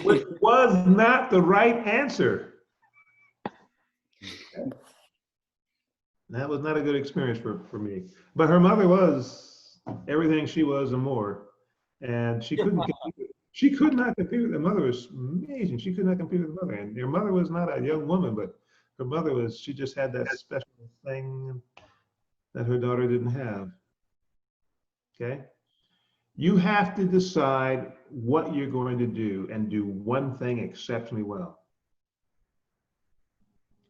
Which was not the right answer. That was not a good experience for me. But her mother was everything she was and more. And she could not compete with her mother. Was amazing. She could not compete with her mother. And her mother was not a young woman, but her mother she just had that special thing that her daughter didn't have. Okay? You have to decide what you're going to do and do one thing exceptionally well.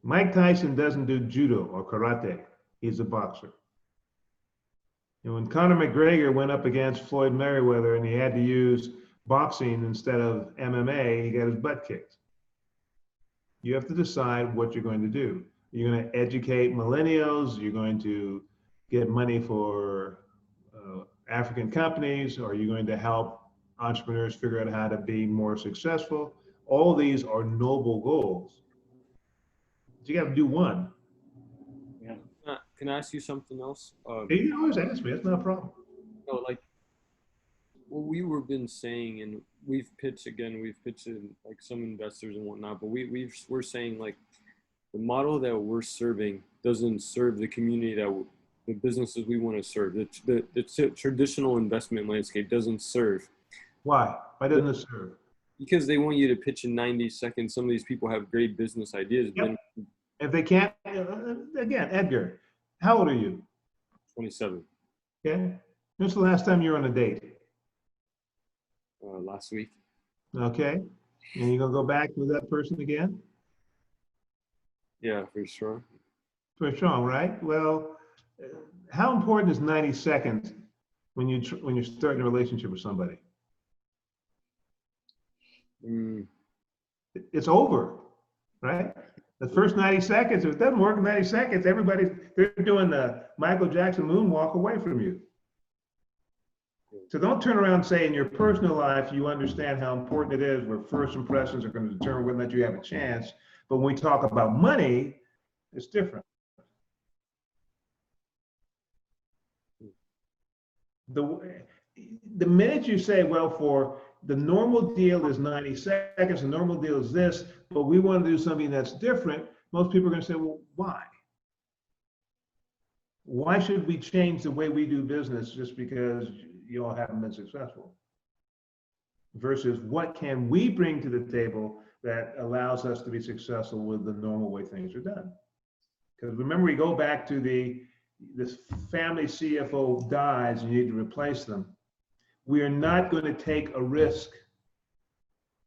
Mike Tyson doesn't do judo or karate. He's a boxer. And when Conor McGregor went up against Floyd Mayweather and he had to use boxing instead of MMA, he got his butt kicked. You have to decide what you're going to do. You're going to educate millennials. You're going to get money for African companies, or you're going to help entrepreneurs figure out how to be more successful. All these are noble goals. You got to do one. Yeah. Can I ask you something else? You can always ask me. That's not a problem. No, like what we were been saying, and we've pitched in like some investors and whatnot, but we're saying like the model that we're serving doesn't serve the community the businesses we want to serve. The traditional investment landscape doesn't serve. Why? Why doesn't it serve? Because they want you to pitch in 90 seconds. Some of these people have great business ideas. Yep. If they can't, again, Edgar, how old are you? 27. Okay. When's the last time you were on a date? Last week. Okay. And you gonna go back with that person again? Yeah, for sure. for strong, right? Well, how important is 90 seconds when you're starting a relationship with somebody? It's over, right? The first 90 seconds, if it doesn't work in 90 seconds, they're doing the Michael Jackson moonwalk away from you. So don't turn around and say in your personal life, you understand how important it is, where first impressions are going to determine whether or not you have a chance. But when we talk about money, it's different. The minute you say, well, for the normal deal is 90 seconds, the normal deal is this, but we want to do something that's different, most people are going to say, well, why? Why should we change the way we do business just because you all haven't been successful? Versus what can we bring to the table that allows us to be successful with the normal way things are done? Because remember, we go back to this family CFO dies and you need to replace them. We are not going to take a risk.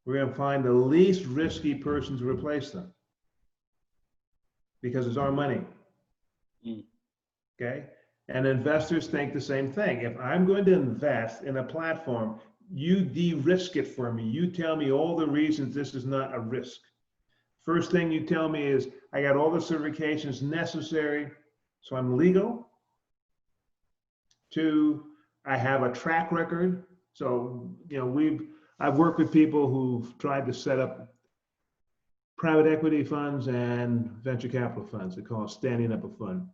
We're going to find the least risky person to replace them because it's our money. Okay? And investors think the same thing. If I'm going to invest in a platform, you de-risk it for me. You tell me all the reasons this is not a risk. First thing you tell me is I got all the certifications necessary, so I'm legal. 2, I have a track record. So, I've worked with people who've tried to set up private equity funds and venture capital funds. They call it standing up a fund.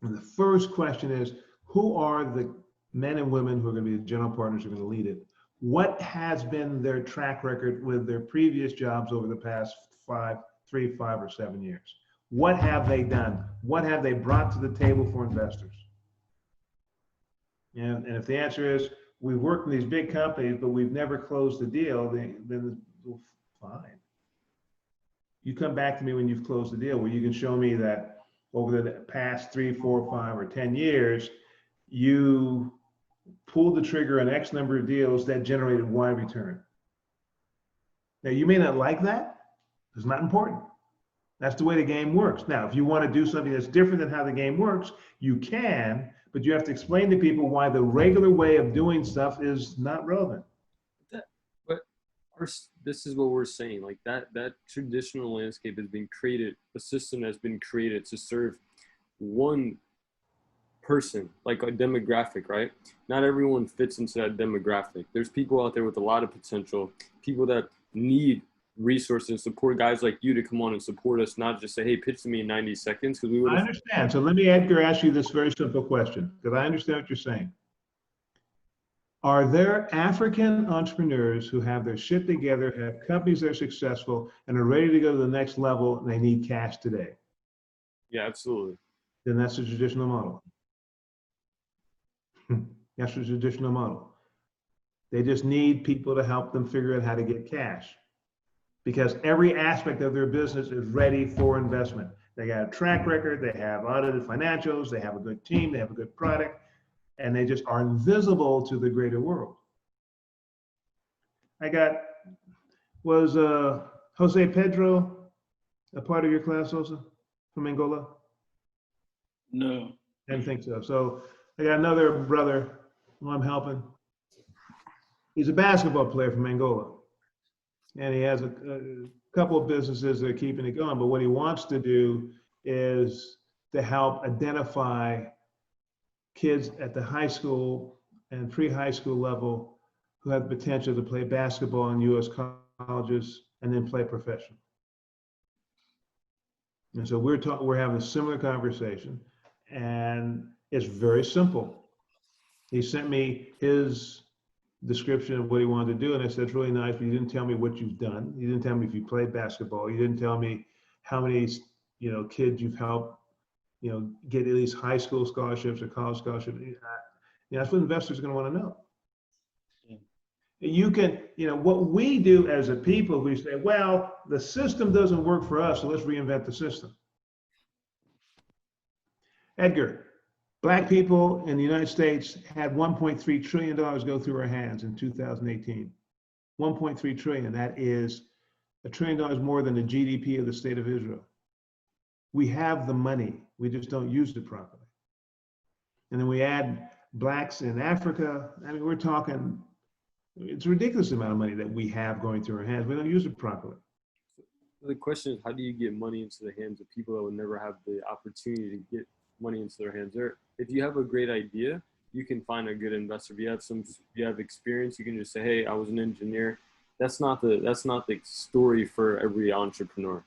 And the first question is, who are the men and women who are going to be the general partners who are going to lead it? What has been their track record with their previous jobs over the past 3, 5, or 7 years? What have they done? What have they brought to the table for investors? And if the answer is, we've worked in these big companies, but we've never closed the deal, then well, fine. You come back to me when you've closed the deal, where you can show me that over the past 3, 4, 5, or 10 years, you pulled the trigger on X number of deals that generated Y return. Now, you may not like that. It's not important. That's the way the game works. Now, if you want to do something that's different than how the game works, you can, but you have to explain to people why the regular way of doing stuff is not relevant. This is what we're saying. Like that traditional landscape has been created. A system has been created to serve one person, like a demographic, right? Not everyone fits into that demographic. There's people out there with a lot of potential, people that need resources and support, guys like you to come on and support us, not just say, hey, pitch to me in 90 seconds. Because we would. I understand. So let me, Edgar, ask you this very simple question, because I understand what you're saying. Are there African entrepreneurs who have their shit together, have companies that are successful, and are ready to go to the next level, and they need cash today? Yeah, absolutely. Then that's the traditional model. That's the traditional model. They just need people to help them figure out how to get cash, because every aspect of their business is ready for investment. They got a track record, they have audited financials, they have a good team, they have a good product, and they just are invisible to the greater world. Was Jose Pedro a part of your class also from Angola? No. I didn't think so. So I got another brother who I'm helping. He's a basketball player from Angola. And he has a couple of businesses that are keeping it going. But what he wants to do is to help identify kids at the high school and pre-high school level who have the potential to play basketball in U.S. colleges and then play professional. And so we're having a similar conversation, and it's very simple. He sent me his description of what he wanted to do, and I said, it's really nice, but you didn't tell me what you've done. You didn't tell me if you played basketball. You didn't tell me how many kids you've helped get at least high school scholarships or college scholarships. That's what investors are going to want to know. Yeah. You can, what we do as a people, we say, well, the system doesn't work for us, so let's reinvent the system. Edgar, Black people in the United States had $1.3 trillion go through our hands in 2018. 1.3 trillion, that is $1 trillion more than the GDP of the state of Israel. We have the money. We just don't use it properly. And then we add blacks in Africa. I mean, we're talking, it's a ridiculous amount of money that we have going through our hands. We don't use it properly. The question is, how do you get money into the hands of people that would never have the opportunity to get money into their hands? If you have a great idea, you can find a good investor. If you have experience, you can just say, hey, I was an engineer. That's not the story for every entrepreneur.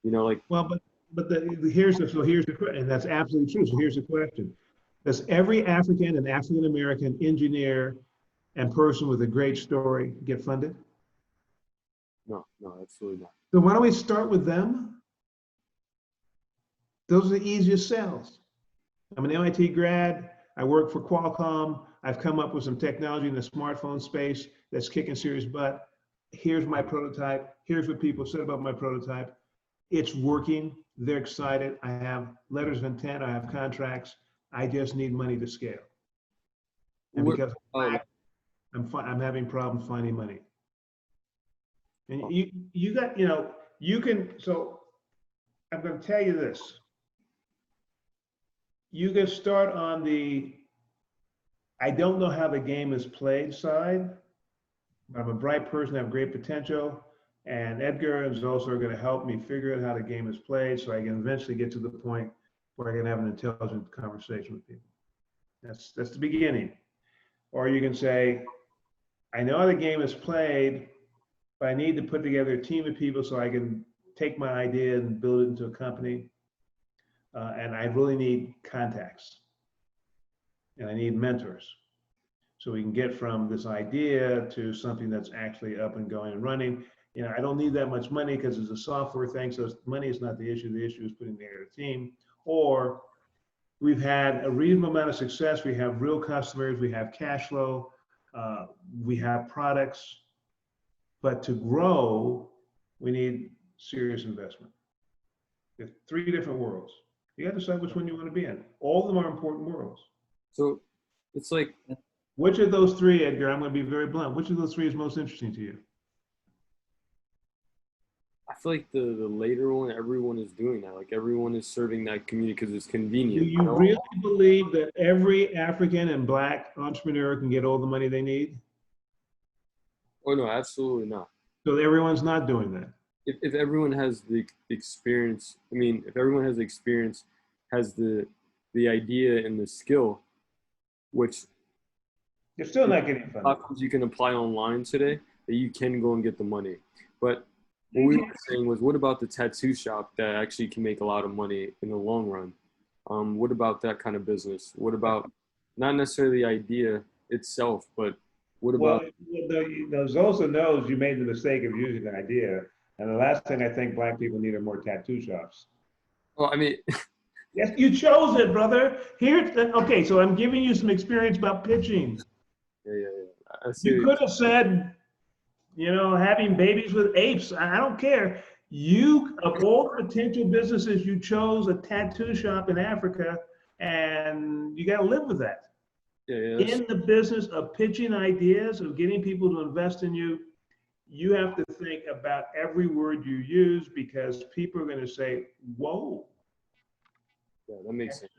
You know, like, well, but here's the question, and that's absolutely true. So here's the question: does every African and African American engineer and person with a great story get funded? no, absolutely not. So why don't we start with them? Those are the easiest sells. I'm an MIT grad. I work for Qualcomm. I've come up with some technology in the smartphone space that's kicking serious butt. Here's my prototype. Here's what people said about my prototype. It's working. They're excited. I have letters of intent. I have contracts. I just need money to scale. And because I'm having problems finding money. And you got, you can, so I'm going to tell you this. You can start on the, I don't know how the game is played side. I'm a bright person, I have great potential. And Edgar is also going to help me figure out how the game is played so I can eventually get to the point where I can have an intelligent conversation with people. That's the beginning. Or you can say, I know how the game is played, but I need to put together a team of people so I can take my idea and build it into a company. And I really need contacts. And I need mentors. So we can get from this idea to something that's actually up and going and running. I don't need that much money because it's a software thing. So money is not the issue. The issue is putting together a team. Or we've had a reasonable amount of success. We have real customers. We have cash flow. We have products. But to grow, we need serious investment. There's 3 different worlds. You got to decide which one you want to be in. All of them are important worlds. So it's like, which of those 3, Edgar, I'm going to be very blunt, which of those 3 is most interesting to you? I feel like the later one, everyone is doing that. Like everyone is serving that community because it's convenient. Do you really believe that every African and Black entrepreneur can get all the money they need? Oh no, absolutely not. So everyone's not doing that. If everyone has the experience, if everyone has the experience, has the idea and the skill, which you're still not getting funded. Platforms you can apply online today that you can go and get the money. But what we were saying was, what about the tattoo shop that actually can make a lot of money in the long run? What about that kind of business? What about not necessarily the idea itself, but what about? Those also knows you made the mistake of using the idea. And the last thing I think Black people need are more tattoo shops. Well, yes, you chose it, brother. Okay, so I'm giving you some experience about pitching. Yeah. You could have said, having babies with apes. I don't care. Of all the potential businesses, you chose a tattoo shop in Africa, and you got to live with that. Yeah. In the business of pitching ideas, of getting people to invest in you, you have to think about every word you use because people are going to say, whoa. Yeah, that makes sense.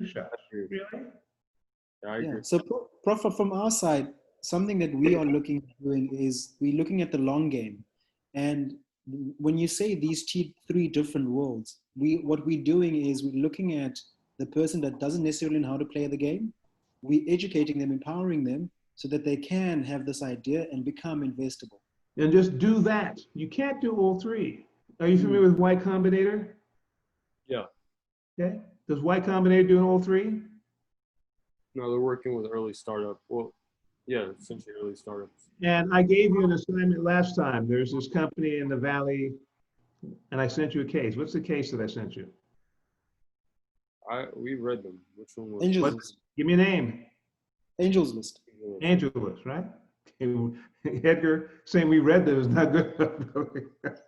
Really? Yeah, I agree. So, Prof, from our side, something that we are looking at doing is we're looking at the long game. And when you say these 3 different worlds, what we're doing is we're looking at the person that doesn't necessarily know how to play the game. We're educating them, empowering them so that they can have this idea and become investable. And just do that. You can't do all 3. Are you familiar with Y Combinator? Yeah. Okay. Does Y Combinator do all 3? No, they're working with early startup. Well, yeah, essentially early startups. And I gave you an assignment last time. There's this company in the Valley, and I sent you a case. What's the case that I sent you? We read them. Which one was Angels List. Give me a name. Angels List. Angels List, right? Edgar saying we read them is not good.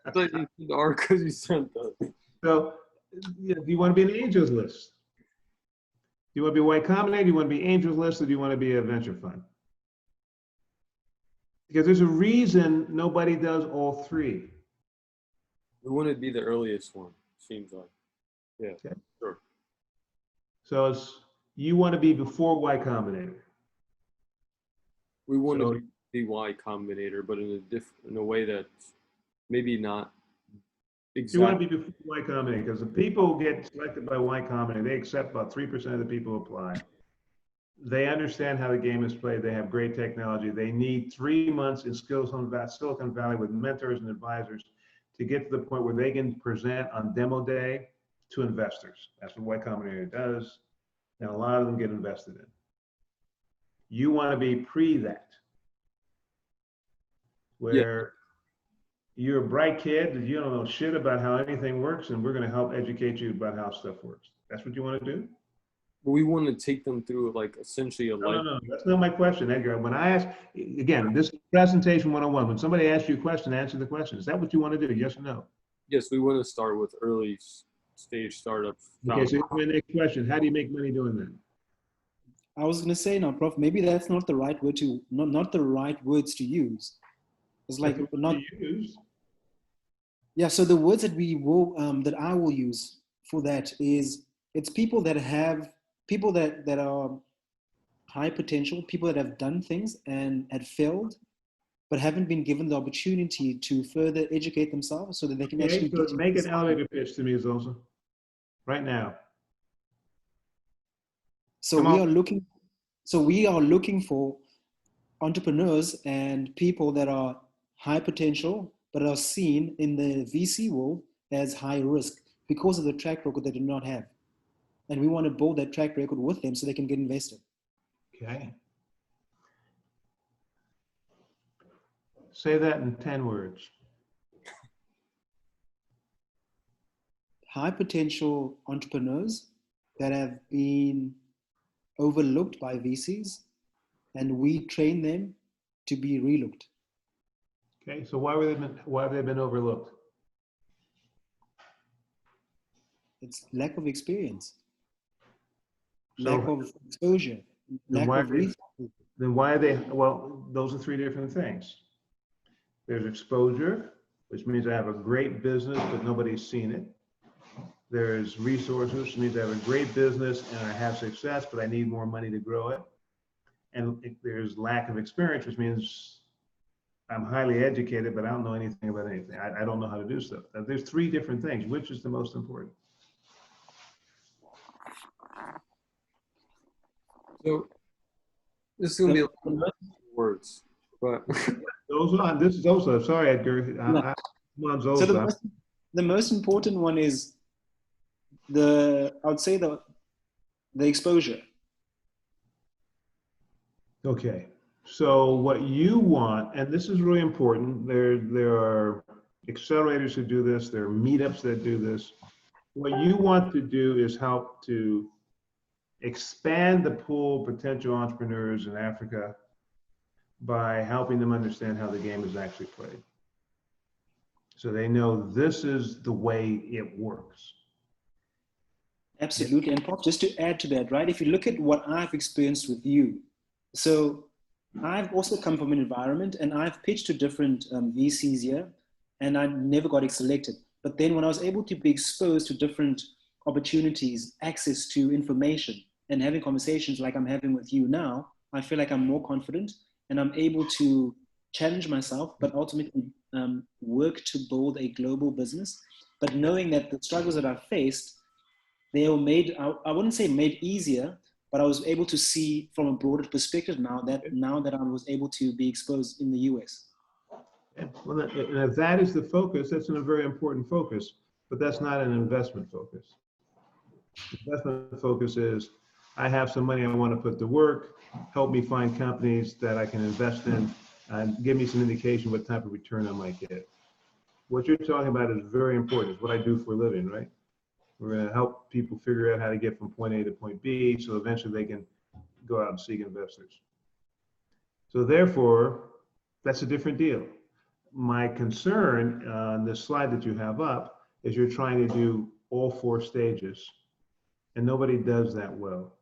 I thought you said R because you sent those. So, do you want to be an Angels List? Do you want to be a Y Combinator? Do you want to be Angels List, or do you want to be a venture fund? Because there's a reason nobody does all 3. We want to be the earliest one, seems like. Yeah, Okay. sure. So it's, you want to be before Y Combinator. We want So to be Y Combinator, but in a way that's maybe not you want exact. to be before Y Combinator, because the people who get selected by Y Combinator, they accept about 3% of the people who apply. They understand how the game is played. They have great technology. They need 3 months in Silicon Valley with mentors and advisors to get to the point where they can present on demo day to investors. That's what Y Combinator does, and a lot of them get invested in. You want to be pre that, Yeah, where you're a bright kid that you don't know shit about how anything works, and we're going to help educate you about how stuff works. That's what you want to do? but we want to take them through like essentially a No, life. no, no. That's not my question, Edgar. When I ask, again, this is presentation 101. When somebody asks you a question, answer the question. Is that what you want to do? Yes or no? Yes, we want to start with early stage startup. Okay, so my next question, how do you make money doing that? I was going to say now, Prof, maybe that's not the right word to, not the right words to use. It's like That's what not, you use. yeah. So the words that we will, that I will use for that is, it's people that are high potential, people that have done things and had failed, but haven't been given the opportunity to further educate themselves so that they can Okay, actually so get. make an elevator pitch to me, Zosa, right now. So Come we on. are looking, so we are looking for entrepreneurs and people that are high potential, but are seen in the VC world as high risk because of the track record they do not have. And we want to build that track record with them so they can get invested. Okay. Say that in 10 words. High potential entrepreneurs that have been overlooked by VCs, and we train them to be relooked. Okay, so why have they been overlooked? It's lack of experience, So lack of exposure, then lack why are of they, resources. then why are they, well, those are three different things. There's exposure, which means I have a great business, but nobody's seen it. There's resources, which means I have a great business and I have success, but I need more money to grow it. And there's lack of experience, which means I'm highly educated, but I don't know anything about anything. I don't know how to do stuff. There's three different things. Which is the most important? So this is gonna be a lot of words, but Zosa, this is Zosa. Sorry, Edgar. Yeah. Come on, So Zosa. the most important one is I would say the exposure. Okay. So what you want, and this is really important, there are accelerators who do this, there are meetups that do this. What you want to do is help to expand the pool of potential entrepreneurs in Africa by helping them understand how the game is actually played. So they know this is the way it works. Absolutely. And Prof, just to add to that, right? If you look at what I've experienced with you, so I've also come from an environment and I've pitched to different VCs here and I never got selected. But then when I was able to be exposed to different opportunities, access to information and having conversations like I'm having with you now, I feel like I'm more confident and I'm able to challenge myself, but ultimately work to build a global business. But knowing that the struggles that I've faced, they were made, I wouldn't say made easier, but I was able to see from a broader perspective now that I was able to be exposed in the US. Well, and if that is the focus, that's a very important focus, but that's not an investment focus. Investment focus is, I have some money I want to put to work, help me find companies that I can invest in, and give me some indication what type of return I might get. What you're talking about is very important. It's what I do for a living, right? We're going to help people figure out how to get from point A to point B, so eventually they can go out and seek investors. So therefore, that's a different deal. My concern on this slide that you have up is you're trying to do all four stages, and nobody does that well.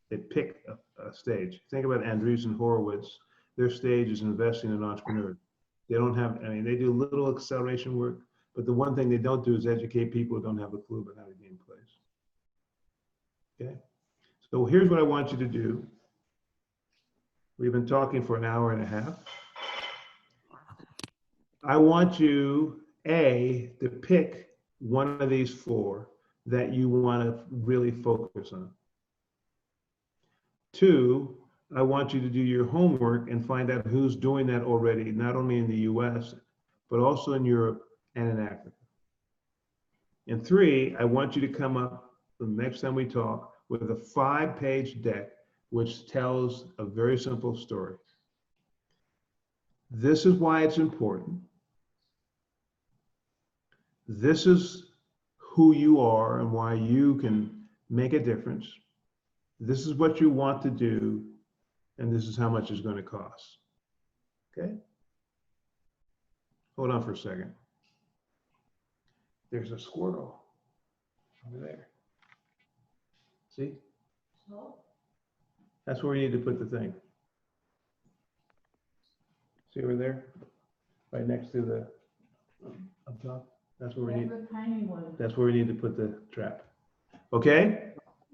They pick a stage. Think about Andreessen Horowitz. Their stage is investing in entrepreneurs. They don't have, I mean, they do little acceleration work, but the one thing they don't do is educate people who don't have a clue about how the game plays. Okay. So here's what I want you to do. We've been talking for an hour and a half. I want you, to pick one of these four that you want to really focus on. 2, I want you to do your homework and find out who's doing that already, not only in the US, but also in Europe and in Africa. And 3, I want you to come up the next time we talk with a 5-page deck which tells a very simple story. This is why it's important. This is who you are and why you can make a difference. This is what you want to do, and this is how much it's going to cost. Okay? Hold on for a second. There's a squirrel over there. See? That's where we need to put the thing. See over there? Right next to the up top? That's where we need. That's where we need to put the trap. Okay?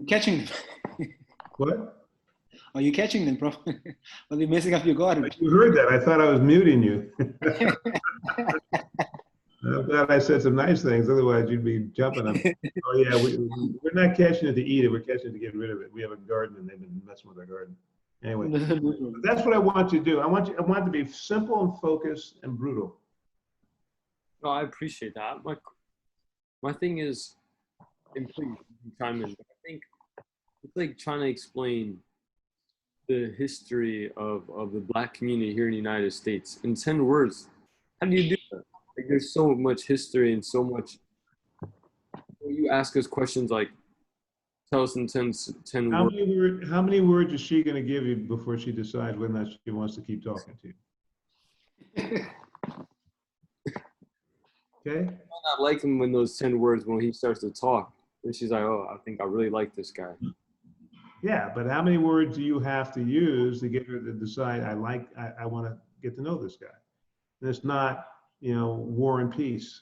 Catching them. What? Are you catching them, Prof? Are they messing up your garden? You heard that. I thought I was muting you. I'm glad I said some nice things. Otherwise, you'd be jumping them. Oh, yeah. We're not catching it to eat it. We're catching it to get rid of it. We have a garden, and they've been messing with our garden. Anyway, that's what I want you to do. I want it to be simple and focused and brutal. No, I appreciate that. My thing is, and please chime in. I think it's like trying to explain the history of the Black community here in the United States in 10 words. How do you do that? Like, there's so much history and so much. When you ask us questions like, tell us in 10 words. How many words is she going to give you before she decides whether or not she wants to keep talking to you? Okay? I not like him when those 10 words when he starts to talk. And she's like, oh, I think I really like this guy. Yeah, but how many words do you have to use to get her to decide I want to get to know this guy? And it's not, war and peace.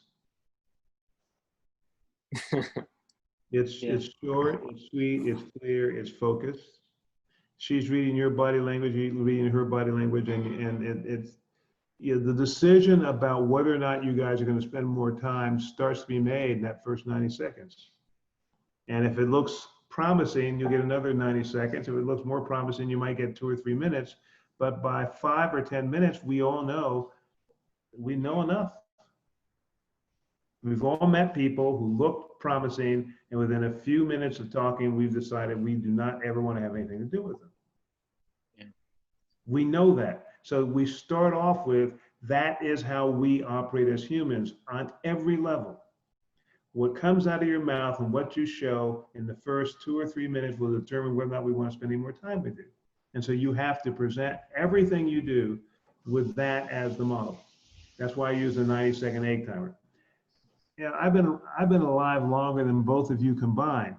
It's short, it's sweet, it's clear, it's focused. She's reading your body language, you're reading her body language, and it's the decision about whether or not you guys are going to spend more time starts to be made in that first 90 seconds. And if it looks promising, you'll get another 90 seconds. If it looks more promising, you might get 2 or 3 minutes. But by 5 or 10 minutes, we know enough. We've all met people who looked promising, and within a few minutes of talking, we've decided we do not ever want to have anything to do with them. Yeah. We know that. So we start off with, that is how we operate as humans on every level. What comes out of your mouth and what you show in the first 2 or 3 minutes will determine whether or not we want to spend any more time with you. And so you have to present everything you do with that as the model. That's why I use the 90-second egg timer. Yeah, I've been alive longer than both of you combined.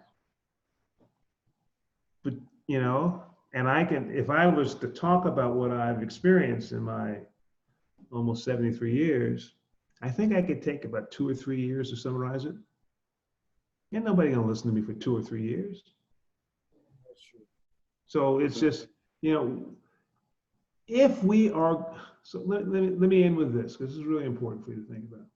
But and I can, if I was to talk about what I've experienced in my almost 73 years, I think I could take about 2 or 3 years to summarize it. Ain't nobody gonna listen to me for 2 or 3 years. So it's just, if we are, so let me end with this, because this is really important for you to think about.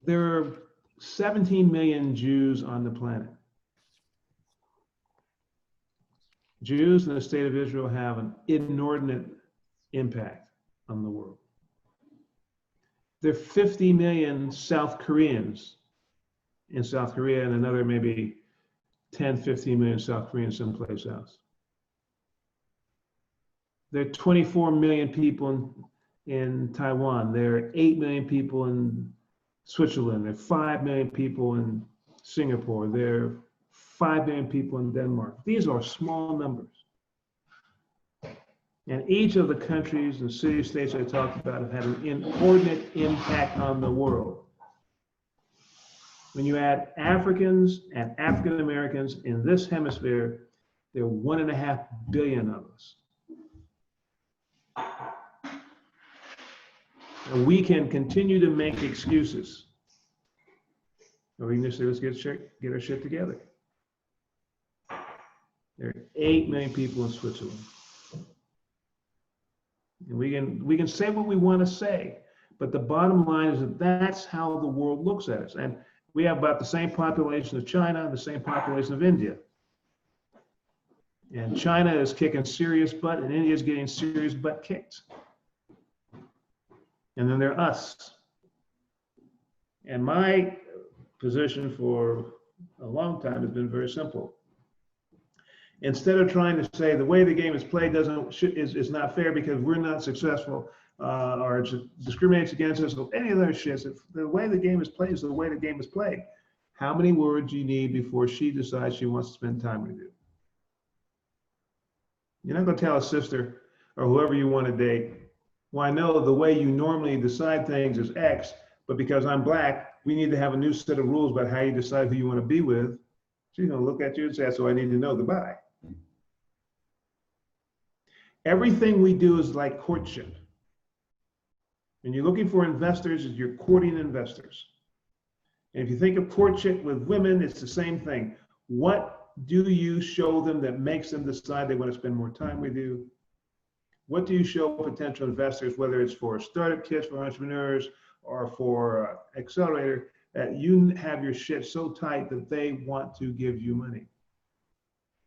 There are 17 million Jews on the planet. Jews in the state of Israel have an inordinate impact on the world. There are 50 million South Koreans in South Korea, and another maybe 10, 15 million South Koreans someplace else. There are 24 million people in Taiwan. There are 8 million people in Switzerland. There are 5 million people in Singapore. There are 5 million people in Denmark. These are small numbers. And each of the countries and city-states I talked about have had an inordinate impact on the world. When you add Africans and African Americans in this hemisphere, there are 1.5 billion of us. And we can continue to make excuses. Or we can just say, let's get our shit together. There are 8 million people in Switzerland. And we can say what we want to say, but the bottom line is that that's how the world looks at us. And we have about the same population of China and the same population of India. And China is kicking serious butt, and India is getting serious butt kicked. And then they're us. And my position for a long time has been very simple. Instead of trying to say the way the game is played is not fair because we're not successful or it discriminates against us or any of those shits, the way the game is played is the way the game is played. How many words do you need before she decides she wants to spend time with you? You're not going to tell a sister or whoever you want to date, well, I know the way you normally decide things is X, but because I'm black, we need to have a new set of rules about how you decide who you want to be with. She's going to look at you and say, so I need to know, goodbye. Everything we do is like courtship. When you're looking for investors, you're courting investors. And if you think of courtship with women, it's the same thing. What do you show them that makes them decide they want to spend more time with you? What do you show potential investors, whether it's for startup kits for entrepreneurs or for accelerator, that you have your shit so tight that they want to give you money?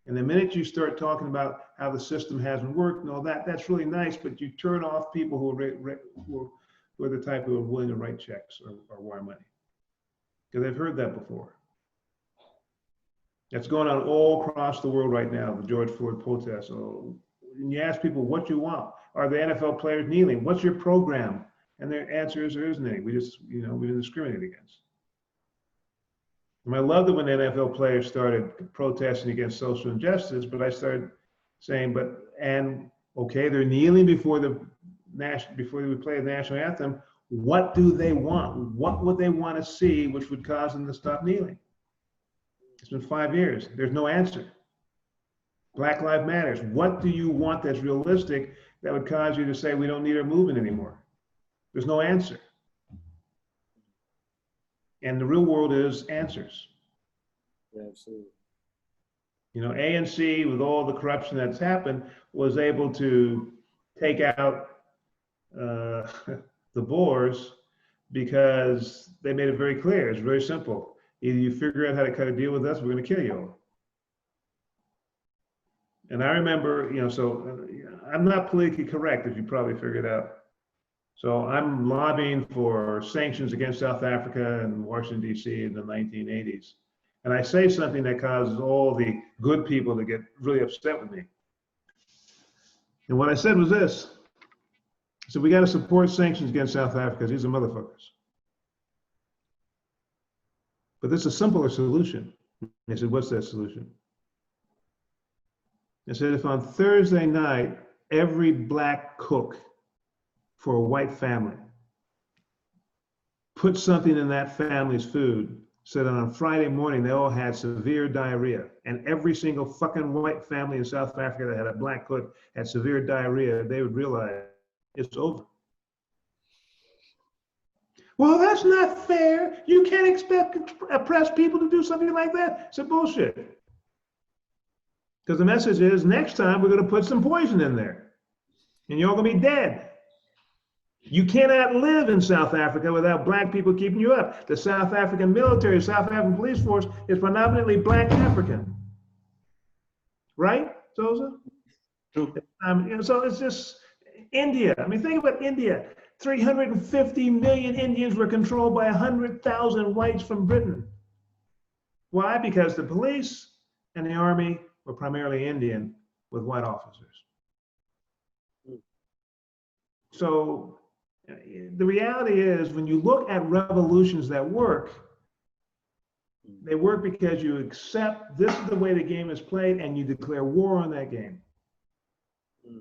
And the minute you start talking about how the system hasn't worked and all that, that's really nice, but you turn off people who are the type who are willing to write checks or wire money. Because they've heard that before. That's going on all across the world right now, the George Floyd protests. So, and you ask people what you want. Are the NFL players kneeling? What's your program? And their answer is there isn't any. We just, we didn't discriminate against. And I love that when the NFL players started protesting against social injustice, but I started saying, okay, they're kneeling before we play the national anthem. What do they want? What would they want to see which would cause them to stop kneeling? It's been 5 years. There's no answer. Black Lives Matters. What do you want that's realistic that would cause you to say we don't need our movement anymore? There's no answer. And the real world is answers. Yeah, absolutely. ANC, with all the corruption that's happened, was able to take out the Boers because they made it very clear. It's very simple. Either you figure out how to cut a deal with us, we're going to kill you all. And I remember, so I'm not politically correct, as you probably figured out. So I'm lobbying for sanctions against South Africa and Washington, D.C. in the 1980s. And I say something that causes all the good people to get really upset with me. And what I said was this. I said, we got to support sanctions against South Africa because these are motherfuckers. But there's a simpler solution. I said, what's that solution? I said, if on Thursday night, every black cook for a white family put something in that family's food so that on Friday morning they all had severe diarrhea, and every single fucking white family in South Africa that had a black cook had severe diarrhea, they would realize it's over. Well, that's not fair. You can't expect oppressed people to do something like that. It's a bullshit. Because the message is next time we're going to put some poison in there and you're all going to be dead. You cannot live in South Africa without black people keeping you up. The South African military, South African police force is predominantly black African. Right, Sosa? True. So it's just India. I mean, think about India. 350 million Indians were controlled by 100,000 whites from Britain. Why? Because the police and the army were primarily Indian with white officers. So the reality is when you look at revolutions that work, they work because you accept this is the way the game is played and you declare war on that game.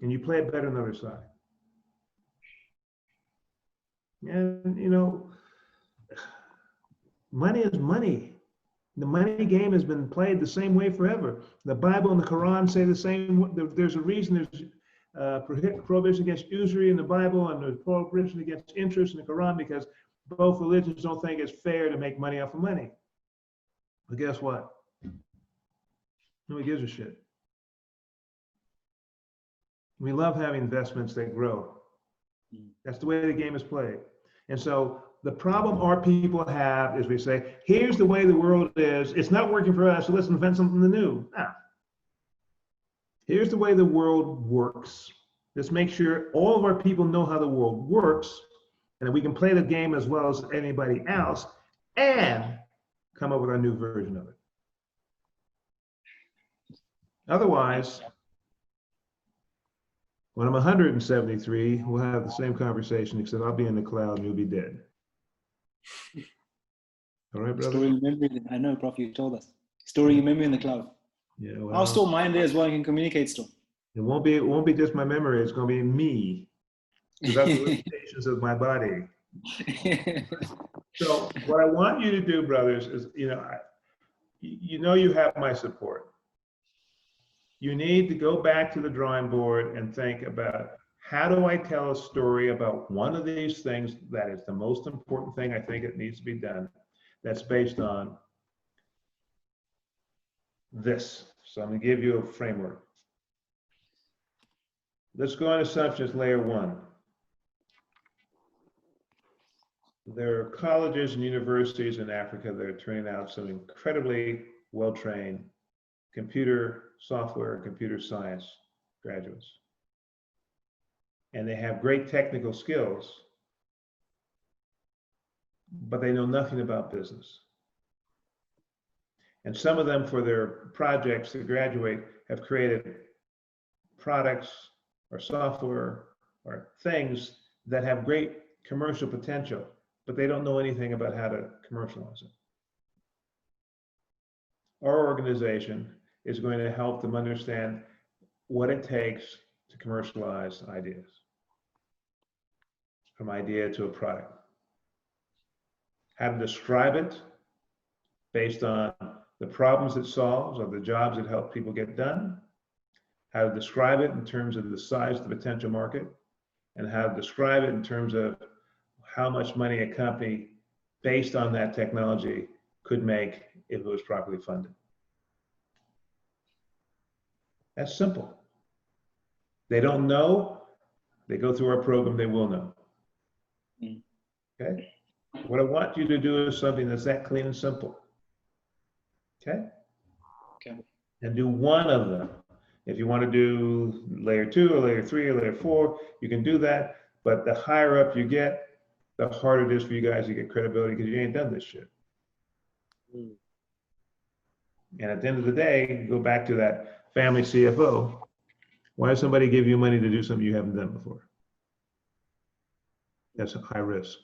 And you play it better on the other side. And, money is money. The money game has been played the same way forever. The Bible and the Quran say the same. There's a reason there's prohibition against usury in the Bible and there's prohibition against interest in the Quran because both religions don't think it's fair to make money off of money. But guess what? Nobody gives a shit. We love having investments that grow. That's the way the game is played. And so the problem our people have is we say, here's the way the world is. It's not working for us, so let's invent something new. No. Here's the way the world works. Let's make sure all of our people know how the world works, and that we can play the game as well as anybody else, and come up with our new version of it. Otherwise, when I'm 173, we'll have the same conversation, except I'll be in the cloud and you'll be dead. All right, brother? Storing memory. I know, Prof, you told us. Storing your memory in the cloud. Yeah, well, I'll store mine there as well. I can communicate still. it won't be just my memory. It's going to be me. Because that's the limitations of my body. So what I want you to do, brothers, is, you know you have my support. You need to go back to the drawing board and think about, how do I tell a story about one of these things that is the most important thing I think it needs to be done, that's based on this. So I'm going to give you a framework. Let's go on assumptions layer 1. There are colleges and universities in Africa that are turning out some incredibly well-trained computer software and computer science graduates. And they have great technical skills, but they know nothing about business. And some of them, for their projects to graduate, have created products or software or things that have great commercial potential, but they don't know anything about how to commercialize it. Our organization is going to help them understand what it takes to commercialize ideas, from idea to a product. How to describe it based on the problems it solves or the jobs it helps people get done. How to describe it in terms of the size of the potential market, and how to describe it in terms of how much money a company based on that technology could make if it was properly funded. That's simple. They don't know, they go through our program, they will know. Okay? What I want you to do is something that's that clean and simple. Okay? Okay. And do one of them. If you want to do layer 2 or layer 3 or layer 4, you can do that. But the higher up you get, the harder it is for you guys to get credibility, because you ain't done this shit. And at the end of the day, go back to that family CFO. Why does somebody give you money to do something you haven't done before? That's a high risk.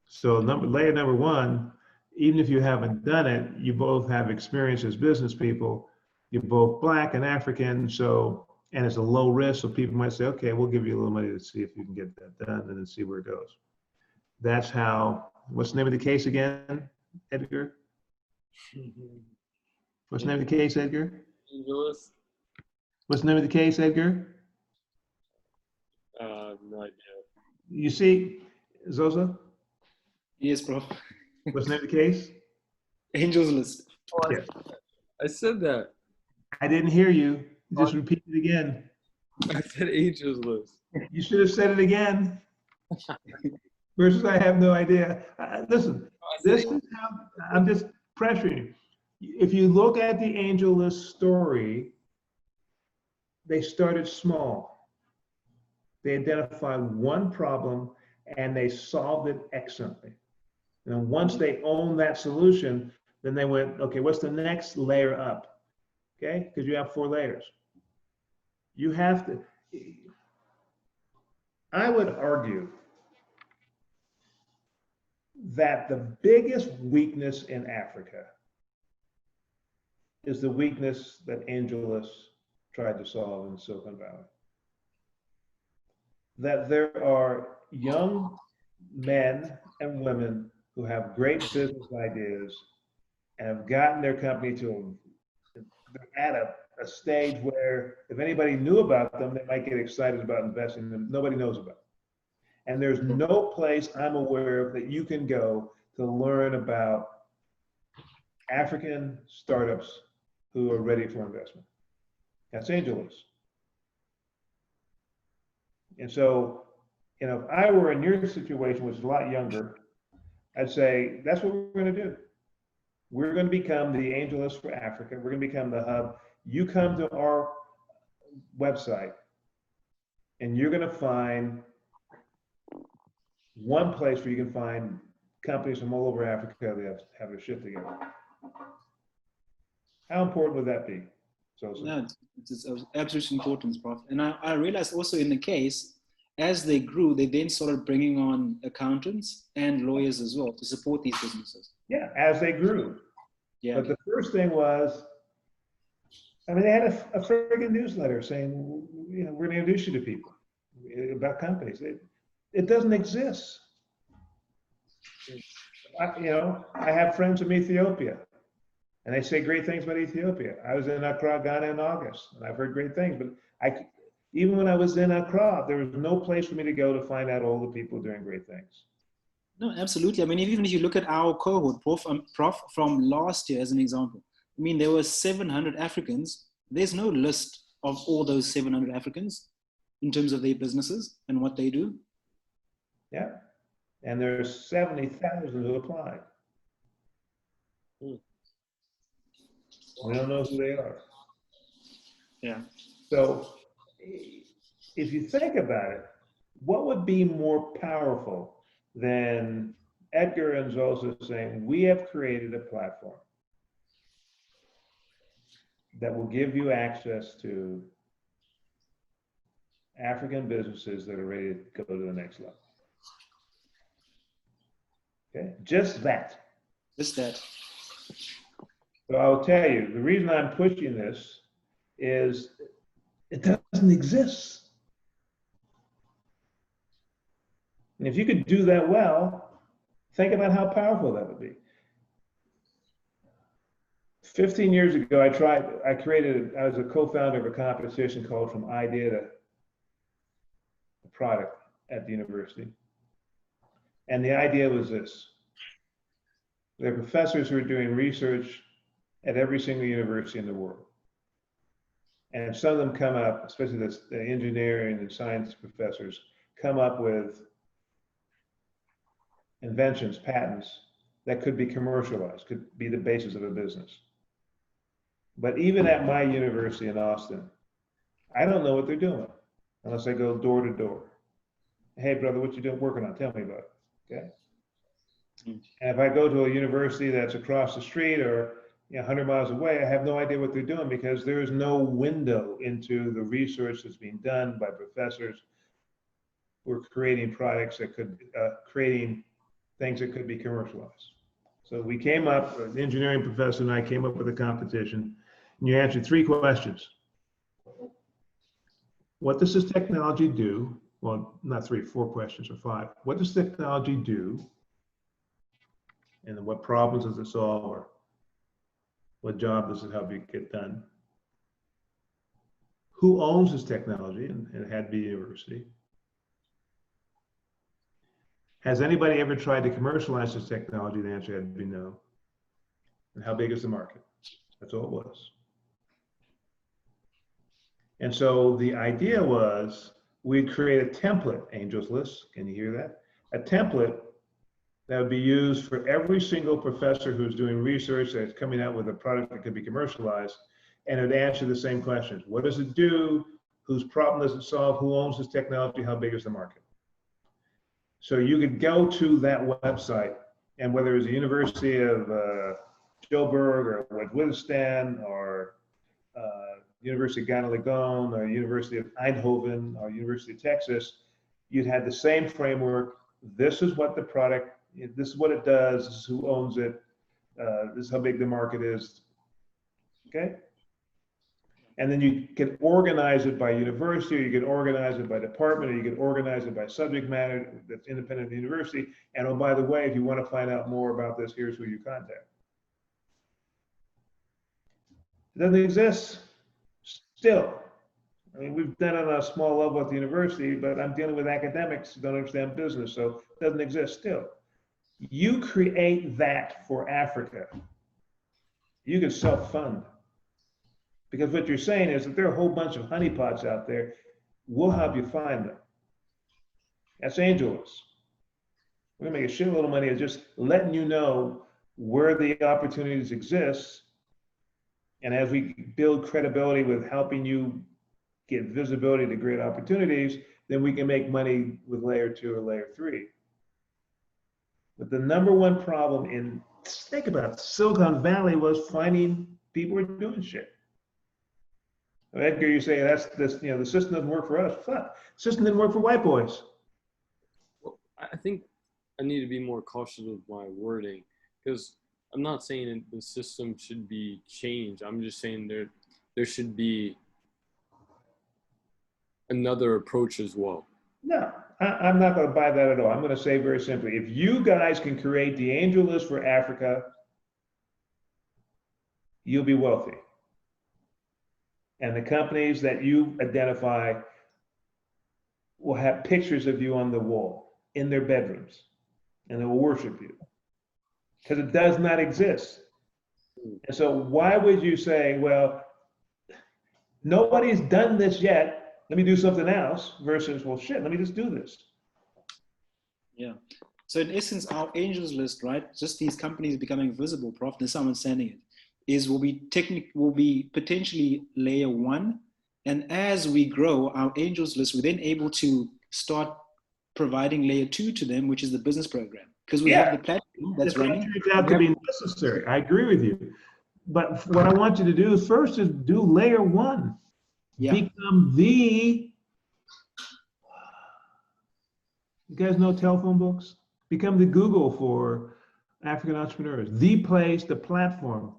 So layer number 1, even if you haven't done it, you both have experience as business people. You're both Black and African, so, and it's a low risk, so people might say, okay, we'll give you a little money to see if you can get that done and then see where it goes. That's how, what's the name of the case again, Edgar? What's the name of the case, Edgar? Angeles? What's the name of the case, Edgar? No idea. You see, Zosa? Yes, Prof. What's the name of the case? Angels List. Oh, Yeah. I said that. I didn't hear you. Just repeat it again. I said Angels List. You should have said it again. Versus I have no idea. Listen, this is how I'm just pressuring you. If you look at the Angel List story, they started small. They identified one problem and they solved it excellently. And once they owned that solution, then they went, okay, what's the next layer up? Okay, because you have 4 layers. You have to, I would argue that the biggest weakness in Africa is the weakness that Angeles tried to solve in Silicon Valley. That there are young men and women who have great business ideas and have gotten their company to at a stage where if anybody knew about them, they might get excited about investing in them. Nobody knows about them. And there's no place I'm aware of that you can go to learn about African startups who are ready for investment. That's AngelList. And so, you know, if I were in your situation, which is a lot younger, I'd say that's what we're going to do. We're going to become the AngelList for Africa. We're going to become the hub. You come to our website and you're going to find one place where you can find companies from all over Africa that have their shit together. How important would that be? So, No, it's of absolute importance, Prof. And I realized also in the case, as they grew, they then started bringing on accountants and lawyers as well to support these businesses. yeah, as they grew. Yeah. But the first thing was, I mean, they had a friggin' newsletter saying, you know, we're going to introduce you to people about companies. It doesn't exist. You know, I have friends from Ethiopia, and they say great things about Ethiopia. I was in Accra, Ghana in August, and I've heard great things. But even when I was in Accra, there was no place for me to go to find out all the people doing great things. No, absolutely. I mean, even if you look at our cohort, Prof, from last year as an example, I mean, there were 700 Africans. There's no list of all those 700 Africans in terms of their businesses and what they do. Yeah. And there's 70,000 who applied. We don't know who they are. Yeah. So if you think about it, what would be more powerful than Edgar and Zosa saying, we have created a platform that will give you access to African businesses that are ready to go to the next level. Okay, just that. Just that. So I'll tell you, the reason I'm pushing this is it doesn't exist. And if you could do that well, think about how powerful that would be. 15 years ago, I was a co-founder of a competition called From Idea to Product at the university. And the idea was this. There are professors who are doing research at every single university in the world. And some of them come up, especially the engineering and science professors, come up with inventions, patents that could be commercialized, could be the basis of a business. But even at my university in Austin, I don't know what they're doing unless I go door to door. Hey, brother, what you doing working on? Tell me about it. Okay. And if I go to a university that's across the street or 100 miles away, I have no idea what they're doing because there is no window into the research that's being done by professors who are creating products that could, creating things that could be commercialized. So we came up, an engineering professor and I came up with a competition, and you answered 3 questions. What does this technology do? Well, not 3, 4 questions or 5. What does technology do? And then what problems does it solve, or what job does it help you get done? Who owns this technology? And it had to be a university. Has anybody ever tried to commercialize this technology? The answer had to be no. And how big is the market? That's all it was. And so the idea was we'd create a template, AngelList, can you hear that? A template that would be used for every single professor who's doing research that's coming out with a product that could be commercialized, and it would answer the same questions. What does it do? Whose problem does it solve? Who owns this technology? How big is the market? So you could go to that website, and whether it's the University of Joburg or Witwatersrand or University of Ghana Legon or University of Eindhoven or University of Texas, you'd have the same framework. This is what the product, this is what it does, this is who owns it, this is how big the market is, okay? And then you can organize it by university, or you can organize it by department, or you can organize it by subject matter that's independent of the university. And oh, by the way, if you want to find out more about this, here's who you contact. It doesn't exist still. I mean, we've done it on a small level at the university, but I'm dealing with academics who don't understand business, so it doesn't exist still. You create that for Africa. You can self-fund. Because what you're saying is that there are a whole bunch of honeypots out there. We'll help you find them. That's AngelList. We're gonna make a shitload of money of just letting you know where the opportunities exist. And as we build credibility with helping you get visibility to great opportunities, then we can make money with layer 2 or layer 3. But the number one problem in, think about it, Silicon Valley was finding people who are doing shit. Edgar, you say that's this, the system doesn't work for us. Fuck, the system didn't work for white boys. Well, I think I need to be more cautious with my wording, because I'm not saying the system should be changed. I'm just saying there should be another approach as well. No, I'm not going to buy that at all. I'm going to say very simply, if you guys can create the AngelList for Africa, you'll be wealthy. And the companies that you identify will have pictures of you on the wall in their bedrooms, and they will worship you because it does not exist. And so why would you say, well, nobody's done this yet, let me do something else, versus, well, shit, let me just do this. Yeah. So in essence, our angels list, right? Just these companies becoming visible, Prof. That's how I'm understanding it. Will be potentially layer 1, and as we grow our angels list, we're then able to start providing layer 2 to them, which is the business program, because we have the platform that's running. It turns out to be necessary. I agree with you, but what I want you to do first is do layer 1. Yeah. Become the. You guys know telephone books? Become the Google for African entrepreneurs. The place, the platform.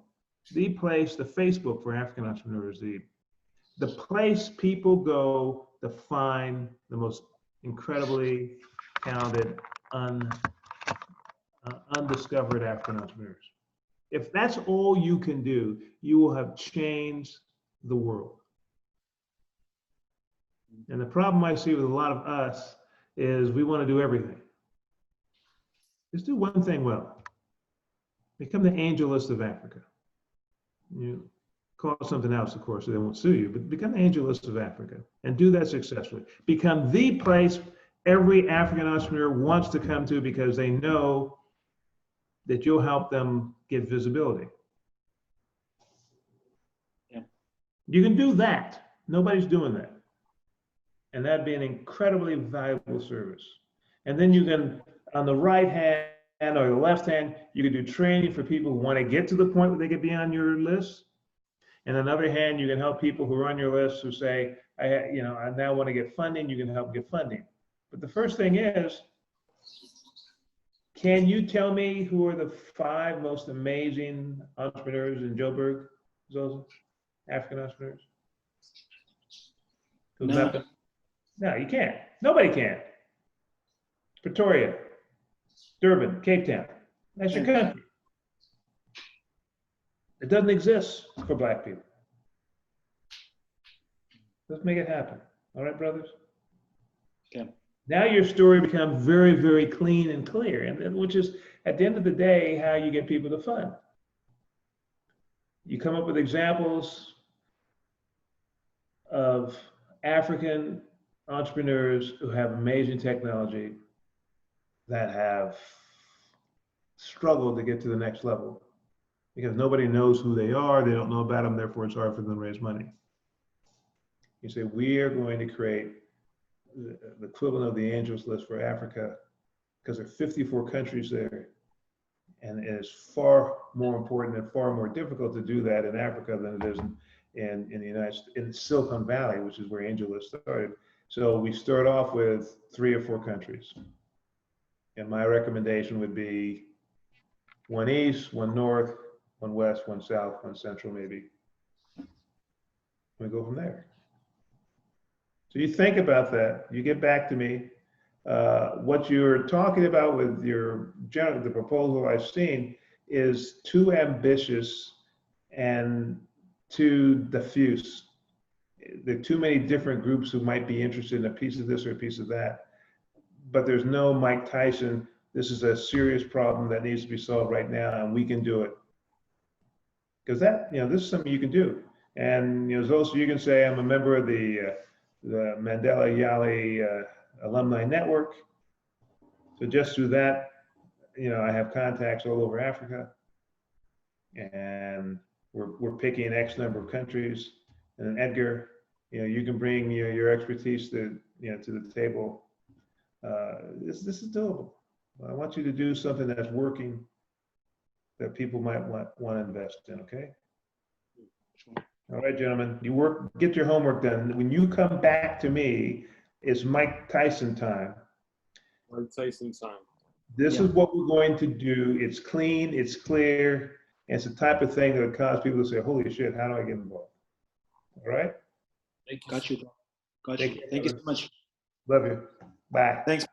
The place, the Facebook for African entrepreneurs, the place people go to find the most incredibly talented, undiscovered African entrepreneurs. If that's all you can do, you will have changed the world. And the problem I see with a lot of us is we want to do everything. Just do one thing well. Become the AngelList of Africa. You call it something else, of course, so they won't sue you, but become the AngelList of Africa and do that successfully. Become the place every African entrepreneur wants to come to because they know that you'll help them get visibility. Yeah. You can do that. Nobody's doing that. And that'd be an incredibly valuable service. And then you can, on the right hand or the left hand, you can do training for people who want to get to the point where they can be on your list. And on the other hand, you can help people who are on your list who say, I now want to get funding. You can help get funding. But the first thing is, can you tell me who are the 5 most amazing entrepreneurs in Joburg, Zosa? African entrepreneurs? No, you can't. Nobody can. Pretoria, Durban, Cape Town. That's your country. It doesn't exist for Black people. Let's make it happen. All right, brothers? Okay. Now your story becomes very, very clean and clear, and which is, at the end of the day, how you get people to fund. You come up with examples of African entrepreneurs who have amazing technology that have struggled to get to the next level because nobody knows who they are, they don't know about them, therefore it's hard for them to raise money. You say, we are going to create the equivalent of the Angels List for Africa because there are 54 countries there. And it is far more important and far more difficult to do that in Africa than it is in the United States, in Silicon Valley, which is where AngelList started. So we start off with 3 or 4 countries. And my recommendation would be 1 east, 1 north, 1 west, 1 south, 1 central, maybe. We go from there. So you think about that, you get back to me. What you're talking about with the proposal I've seen is too ambitious and too diffuse. There are too many different groups who might be interested in a piece of this or a piece of that, but there's no Mike Tyson, this is a serious problem that needs to be solved right now and we can do it. because that, this is something you can do. And, also you can say, I'm a member of the Mandela Yali Alumni Network. So just through that, I have contacts all over Africa, and we're picking X number of countries. And Edgar, you can bring your expertise to the table. This is doable. I want you to do something that's working, that people might want to invest in. Okay. Sure. All right, gentlemen, get your homework done. When you come back to me, it's Mike Tyson time. Mike Tyson time. This is what we're going to do. It's clean, it's clear, and it's the type of thing that would cause people to say, holy shit, how do I get involved? All right? Thank you. Got you. Got you. Thank you so much. Love you. Bye. Thanks.